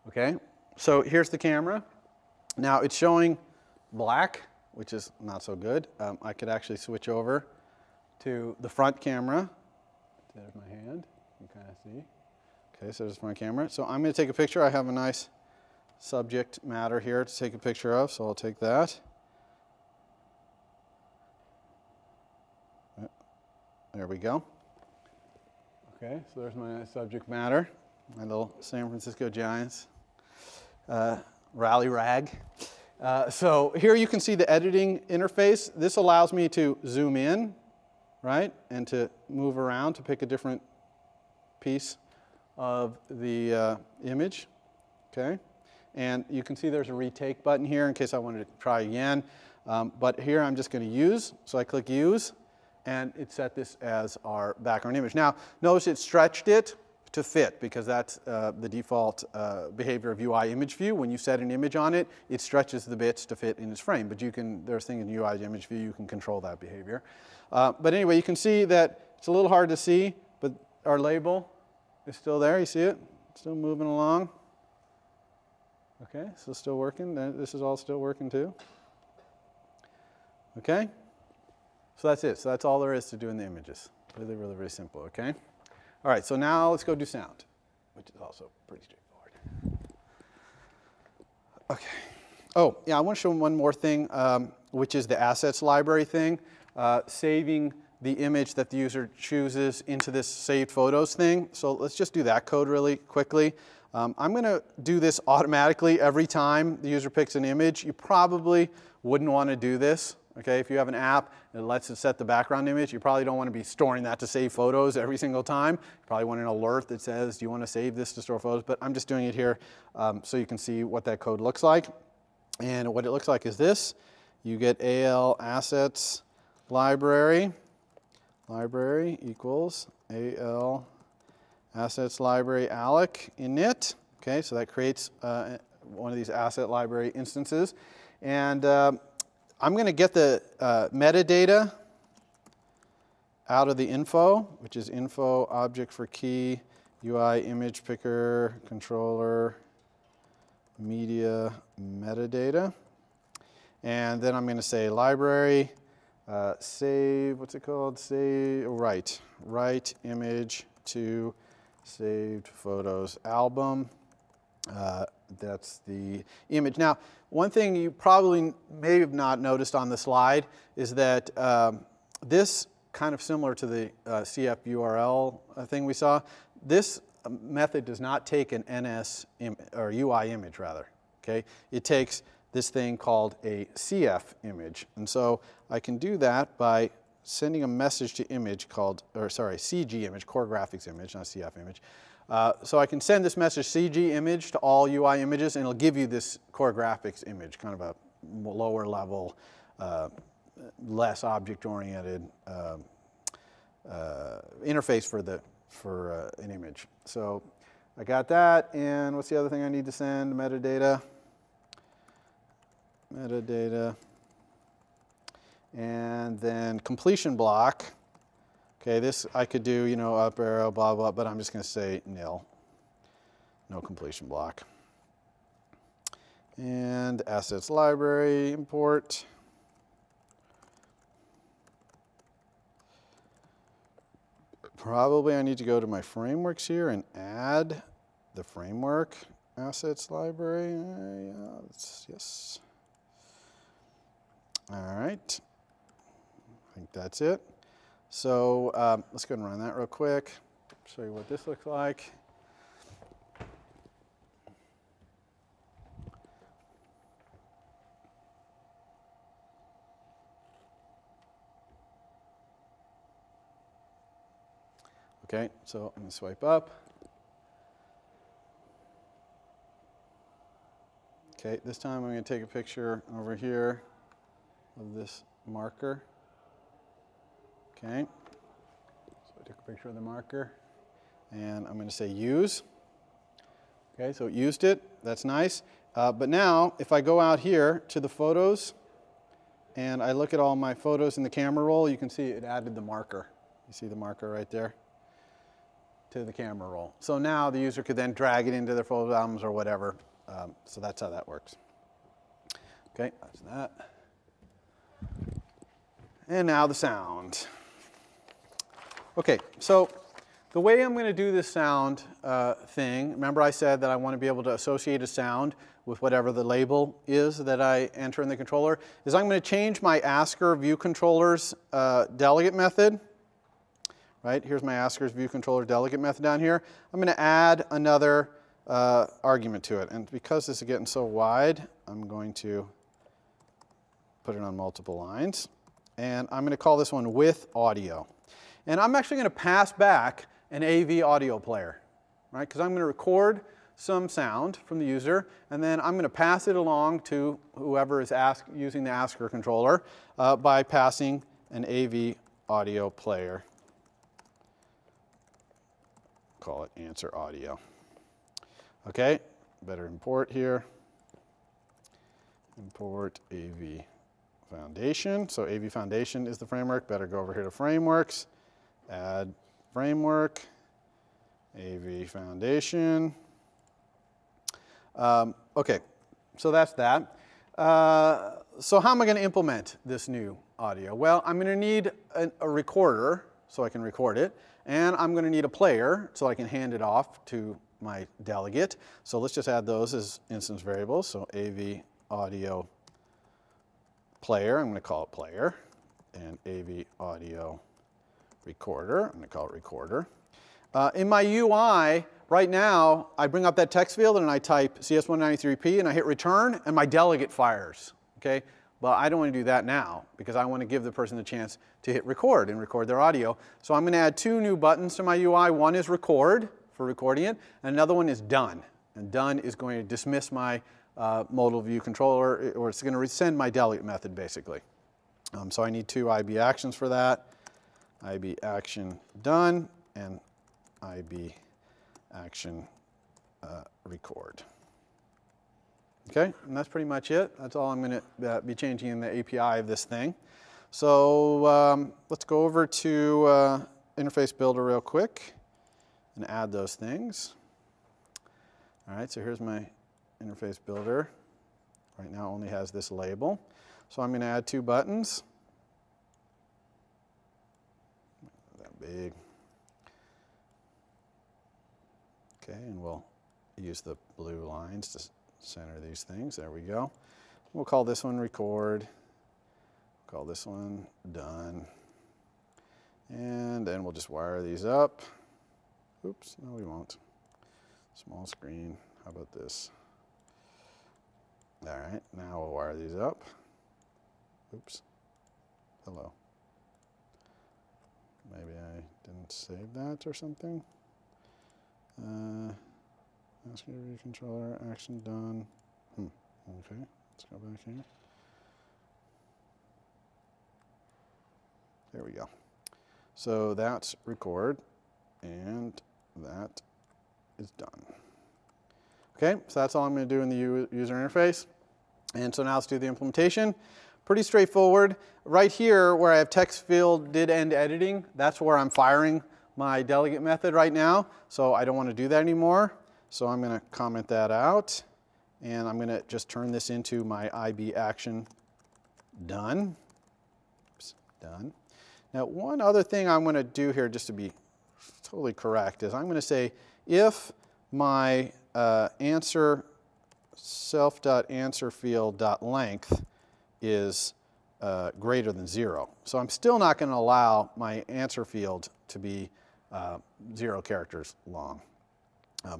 Okay, so here's the camera. Now it's showing black, which is not so good. I could actually switch over to the front camera. There's my hand, you can kind of see. Okay, so there's my camera. So I'm going to take a picture. I have a nice subject matter here to take a picture of, so I'll take that. There we go. Okay, so there's my subject matter, my little San Francisco Giants rally rag. So here you can see the editing interface. This allows me to zoom in, right, and to move around to pick a different piece of the image, okay? And you can see there's a retake button here in case I wanted to try again. But here I'm just going to use, so I click use, and it set this as our background image. Now, notice it stretched it to fit because that's the default behavior of UIImageView. When you set an image on it, it stretches the bits to fit in its frame. But you can, there's things in UIImageView you can control that behavior. But anyway, you can see that it's a little hard to see, but our label is still there. You see it? Still moving along. Okay, so still working. This is all still working too. Okay, so that's it. So that's all there is to doing the images. Really, really, really simple, okay? All right, so now let's go do sound, which is also pretty straightforward. Okay. Oh, yeah, I want to show one more thing, which is the assets library thing, saving the image that the user chooses into this saved photos thing. So let's just do that code really quickly. I'm going to do this automatically every time the user picks an image. You probably wouldn't want to do this. Okay, if you have an app that lets it set the background image, you probably don't want to be storing that to save photos every single time. You probably want an alert that says, do you want to save this to store photos? But I'm just doing it here so you can see what that code looks like. And what it looks like is this. You get ALAssetsLibrary. Library equals ALAssetsLibrary alloc init. Okay, so that creates one of these asset library instances. And I'm going to get the metadata out of the info, which is info object for key, UIImagePicker, controller, media, metadata. And then I'm going to say library, save, what's it called? Save, write image to saved photos album. That's the image. Now, one thing you probably may have not noticed on the slide is that this, kind of similar to the CF URL thing we saw, this method does not take an NS or UI image rather. Okay, it takes this thing called a CF image, and so I can do that by sending a message to image called, or sorry, CG image, core graphics image, not CF image. So I can send this message CG image to all UI images, and it'll give you this core graphics image, kind of a lower level, less object-oriented interface for an image. So I got that, and what's the other thing I need to send? Metadata. Metadata. And then completion block. Okay, this I could do, you know, up arrow, blah, blah, but I'm just going to say nil. No completion block. And assets library import. Probably I need to go to my frameworks here and add the framework assets library. Yes. All right. I think that's it. So let's go and run that real quick, show you what this looks like. Okay, so I'm going to swipe up. Okay, this time I'm going to take a picture over here of this marker. Okay, so I took a picture of the marker, and I'm going to say use. Okay, so it used it. That's nice. But now, if I go out here to the photos, and I look at all my photos in the camera roll, you can see it added the marker. You see the marker right there to the camera roll. So now the user could then drag it into their photo albums or whatever. So that's how that works. Okay, that's that. And now the sound. Okay, so the way I'm going to do this sound thing, remember I said that I want to be able to associate a sound with whatever the label is that I enter in the controller, is I'm going to change my Asker view controller's delegate method. Right, here's my Asker's view controller delegate method down here. I'm going to add another argument to it. And because this is getting so wide, I'm going to put it on multiple lines. And I'm going to call this one with audio. And I'm actually going to pass back an AV audio player, right? Because I'm going to record some sound from the user, and then I'm going to pass it along to whoever is using the Asker controller by passing an AV audio player. Call it answer audio. Okay, better import here. Import AV Foundation. So AV Foundation is the framework. Better go over here to Frameworks, add Framework, AV Foundation. Okay, so that's that. So how am I going to implement this new audio? Well, I'm going to need a recorder so I can record it, and I'm going to need a player so I can hand it off to my delegate. So let's just add those as instance variables. So AV audio player, I'm going to call it player, and AV audio recorder, I'm going to call it recorder. In my UI, right now, I bring up that text field and I type CS193P and I hit return and my delegate fires, okay? But I don't want to do that now because I want to give the person the chance to hit record and record their audio. So I'm going to add two new buttons to my UI. One is record for recording it, and another one is done. And done is going to dismiss my modal view controller, or it's going to resend my delegate method basically. So I need two IB actions for that. IB action done and IB action record. Okay, and that's pretty much it. That's all I'm going to be changing in the API of this thing. So let's go over to Interface Builder real quick and add those things. All right, so here's my Interface Builder. Right now it only has this label. So I'm going to add two buttons. That big. Okay, and we'll use the blue lines to center these things. There we go. We'll call this one record. Call this one done. And then we'll just wire these up. Oops, no we won't. Small screen. How about this? All right, now we'll wire these up. Oops. Hello. Maybe I didn't save that or something. Asker view controller, action done. Okay, let's go back here. There we go. So that's record, and that is done. Okay, so that's all I'm going to do in the user interface. And so now let's do the implementation. Pretty straightforward. Right here where I have text field did end editing, that's where I'm firing my delegate method right now. So I don't want to do that anymore. So I'm going to comment that out. And I'm going to just turn this into my IB action done. Oops, done. Now one other thing I'm going to do here just to be totally correct is I'm going to say if my answer self.answer field.length is greater than 0. So I'm still not going to allow my answer field to be 0 characters long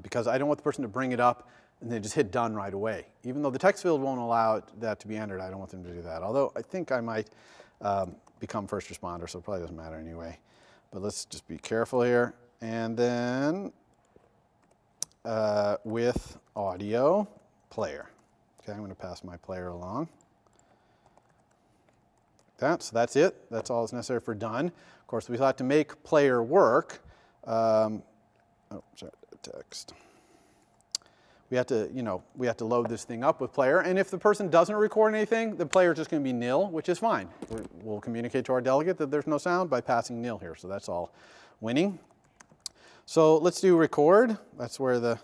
because I don't want the person to bring it up and then just hit done right away. Even though the text field won't allow that to be entered, I don't want them to do that. Although I think I might become first responder, so it probably doesn't matter anyway. But let's just be careful here. And then with audio player. Okay, I'm going to pass my player along. So that's it. That's all that's necessary for done. Of course, we thought to make player work. Oh, sorry, text. We have to load this thing up with player. And if the person doesn't record anything, the player is just going to be nil, which is fine. We'll communicate to our delegate that there's no sound by passing nil here. So that's all winning. So let's do record. That's where the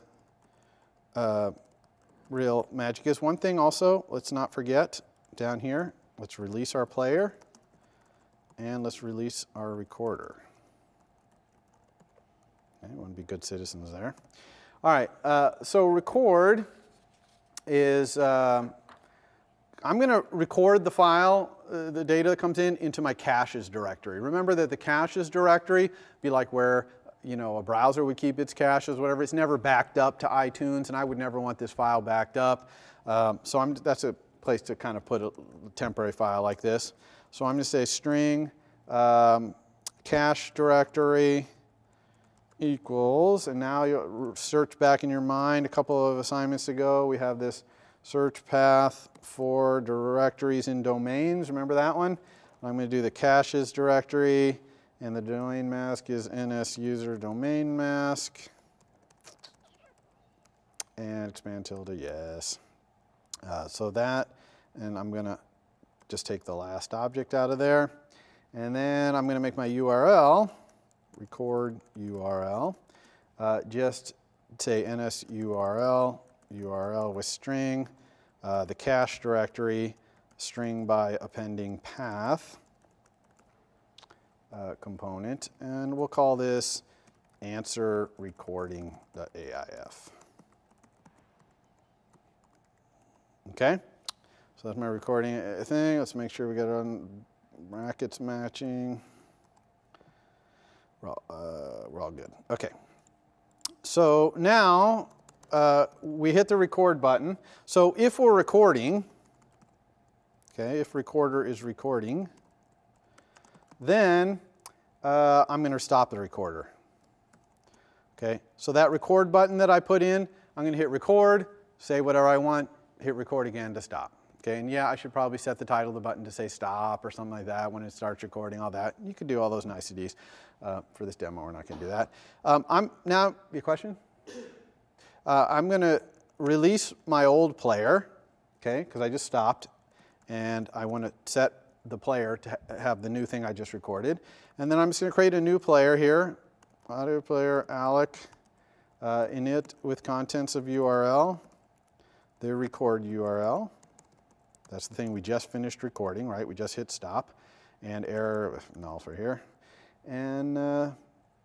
real magic is. One thing also, let's not forget down here, let's release our player and let's release our recorder. Okay, we want to be good citizens there. All right, so record is, I'm going to record the file, the data that comes in, into my caches directory. Remember that the caches directory be like where you know, a browser would keep its caches, whatever. It's never backed up to iTunes, and I would never want this file backed up. So that's a place to kind of put a temporary file like this. So I'm going to say string cache directory equals, and now you search back in your mind a couple of assignments ago. We have this search path for directories in domains. Remember that one? I'm going to do the caches directory, and the domain mask is NSUser domain mask. And expand tilde, yes. So that, and I'm going to just take the last object out of there. And then I'm going to make my URL, record URL, just say NSURL, URL with string, the cache directory, string by appending path component, and we'll call this answer recording.aif. Okay, so that's my recording thing. Let's make sure we get it on brackets matching. We're all good. Okay, so now we hit the record button. So if we're recording, okay, if recorder is recording, then I'm going to stop the recorder. Okay, so that record button that I put in, I'm going to hit record, say whatever I want, hit record again to stop. Okay, and yeah, I should probably set the title of the button to say stop or something like that when it starts recording, all that. You could do all those niceties. For this demo, we're not going to do that. Now, your question? I'm going to release my old player, okay, because I just stopped, and I want to set the player to have the new thing I just recorded. And then I'm just going to create a new player here, audio player alec init with contents of URL, the record URL. That's the thing we just finished recording, right? We just hit stop, and error null for here. And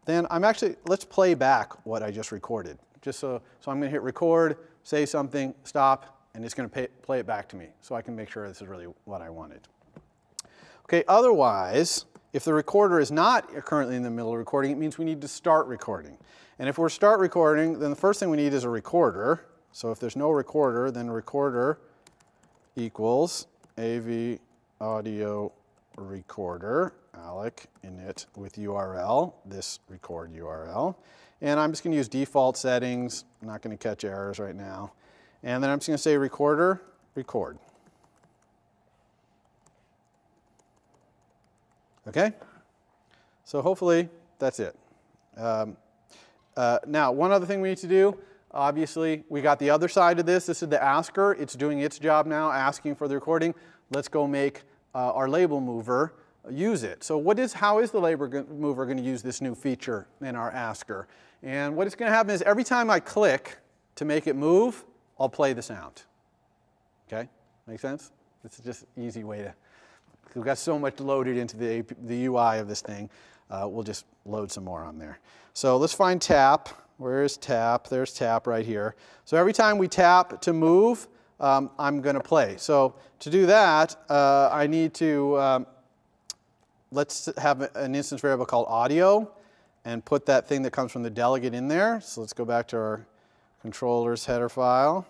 then let's play back what I just recorded. Just so I'm going to hit record, say something, stop, and it's going to play it back to me so I can make sure this is really what I wanted. Okay, otherwise, if the recorder is not currently in the middle of recording, it means we need to start recording. And if we're start recording, then the first thing we need is a recorder. So if there's no recorder, then recorder equals AV audio recorder, alec init with URL, this record URL. And I'm just going to use default settings. I'm not going to catch errors right now. And then I'm just going to say recorder, record. Okay? So hopefully that's it. Now, one other thing we need to do, obviously, we got the other side of this. This is the asker. It's doing its job now, asking for the recording. Let's go make our label mover use it. So how is the label mover going to use this new feature in our asker? And what is going to happen is every time I click to make it move, I'll play the sound. Okay? Make sense? This is just an easy way to, we've got so much loaded into the UI of this thing. We'll just load some more on there. So let's find tap. Where is tap? There's tap right here. So every time we tap to move, I'm going to play. So to do that, I need to, let's have an instance variable called audio and put that thing that comes from the delegate in there. So let's go back to our controller's header file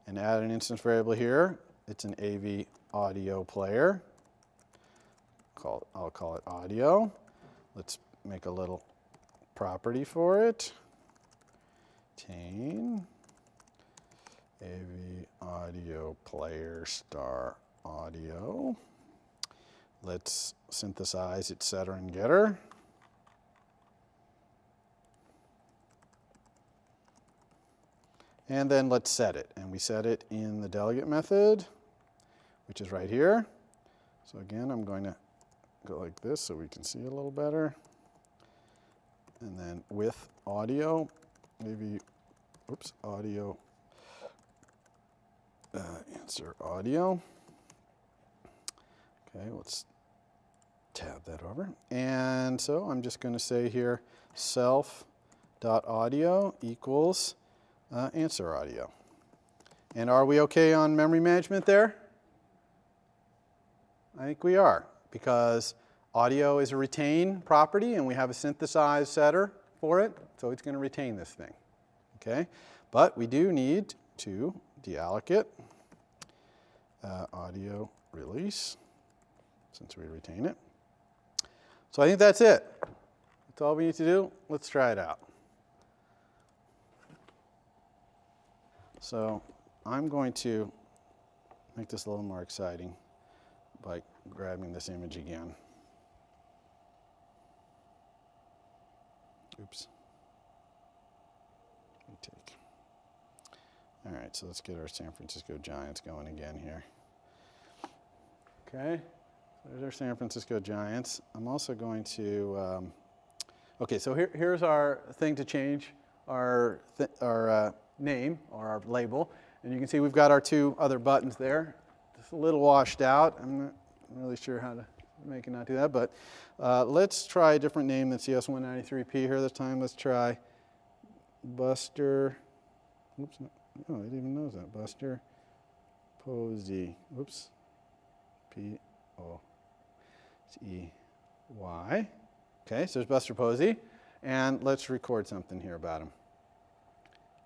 and add an instance variable here. It's an AV audio player. I'll call it audio. Let's make a little property for it. Obtain AV audio player star audio. Let's synthesize its setter and getter. And then let's set it. And we set it in the delegate method, which is right here. So again, I'm going to go like this so we can see a little better. And then with audio, maybe, oops, audio, answer audio. Okay, let's tab that over. And so I'm just going to say here self.audio equals answer audio. And are we okay on memory management there? I think we are, because Audio is a retain property, and we have a synthesize setter for it, so it's going to retain this thing. Okay? But we do need to deallocate audio release, since we retain it. So I think that's it. That's all we need to do. Let's try it out. So I'm going to make this a little more exciting by grabbing this image again. Oops. Let me take. All right, so let's get our San Francisco Giants going again here. Okay, so there's our San Francisco Giants. I'm also going to, okay, so here's our thing to change our name or our label. And you can see we've got our two other buttons there. Just a little washed out. I'm not really sure how to make it not do that, but let's try a different name than CS193P here this time. Let's try Buster. Oops, no, it even knows that. Buster Posey. Oops. P-O-E-Y. Okay, so there's Buster Posey. And let's record something here about him.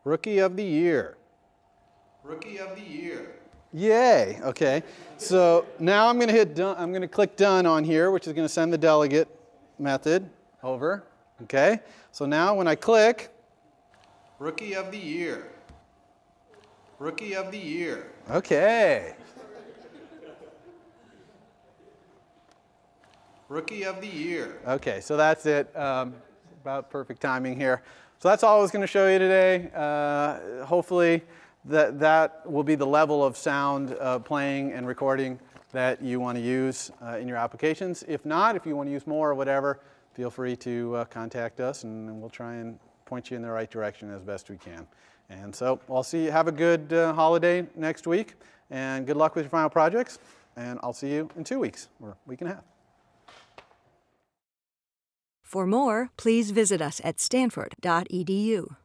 Rookie of the Year. Rookie of the Year. Yay, okay. So now I'm going to hit done. I'm going to click done on here, which is going to send the delegate method over. Okay. So now when I click, Rookie of the Year. Rookie of the Year. Okay. Rookie of the Year. Okay, so that's it. About perfect timing here. So that's all I was going to show you today. Hopefully that will be the level of sound playing and recording that you want to use in your applications. If not, if you want to use more or whatever, feel free to contact us, and we'll try and point you in the right direction as best we can. And so I'll see you. Have a good holiday next week, and good luck with your final projects. And I'll see you in 2 weeks or a week and a half. For more, please visit us at stanford.edu.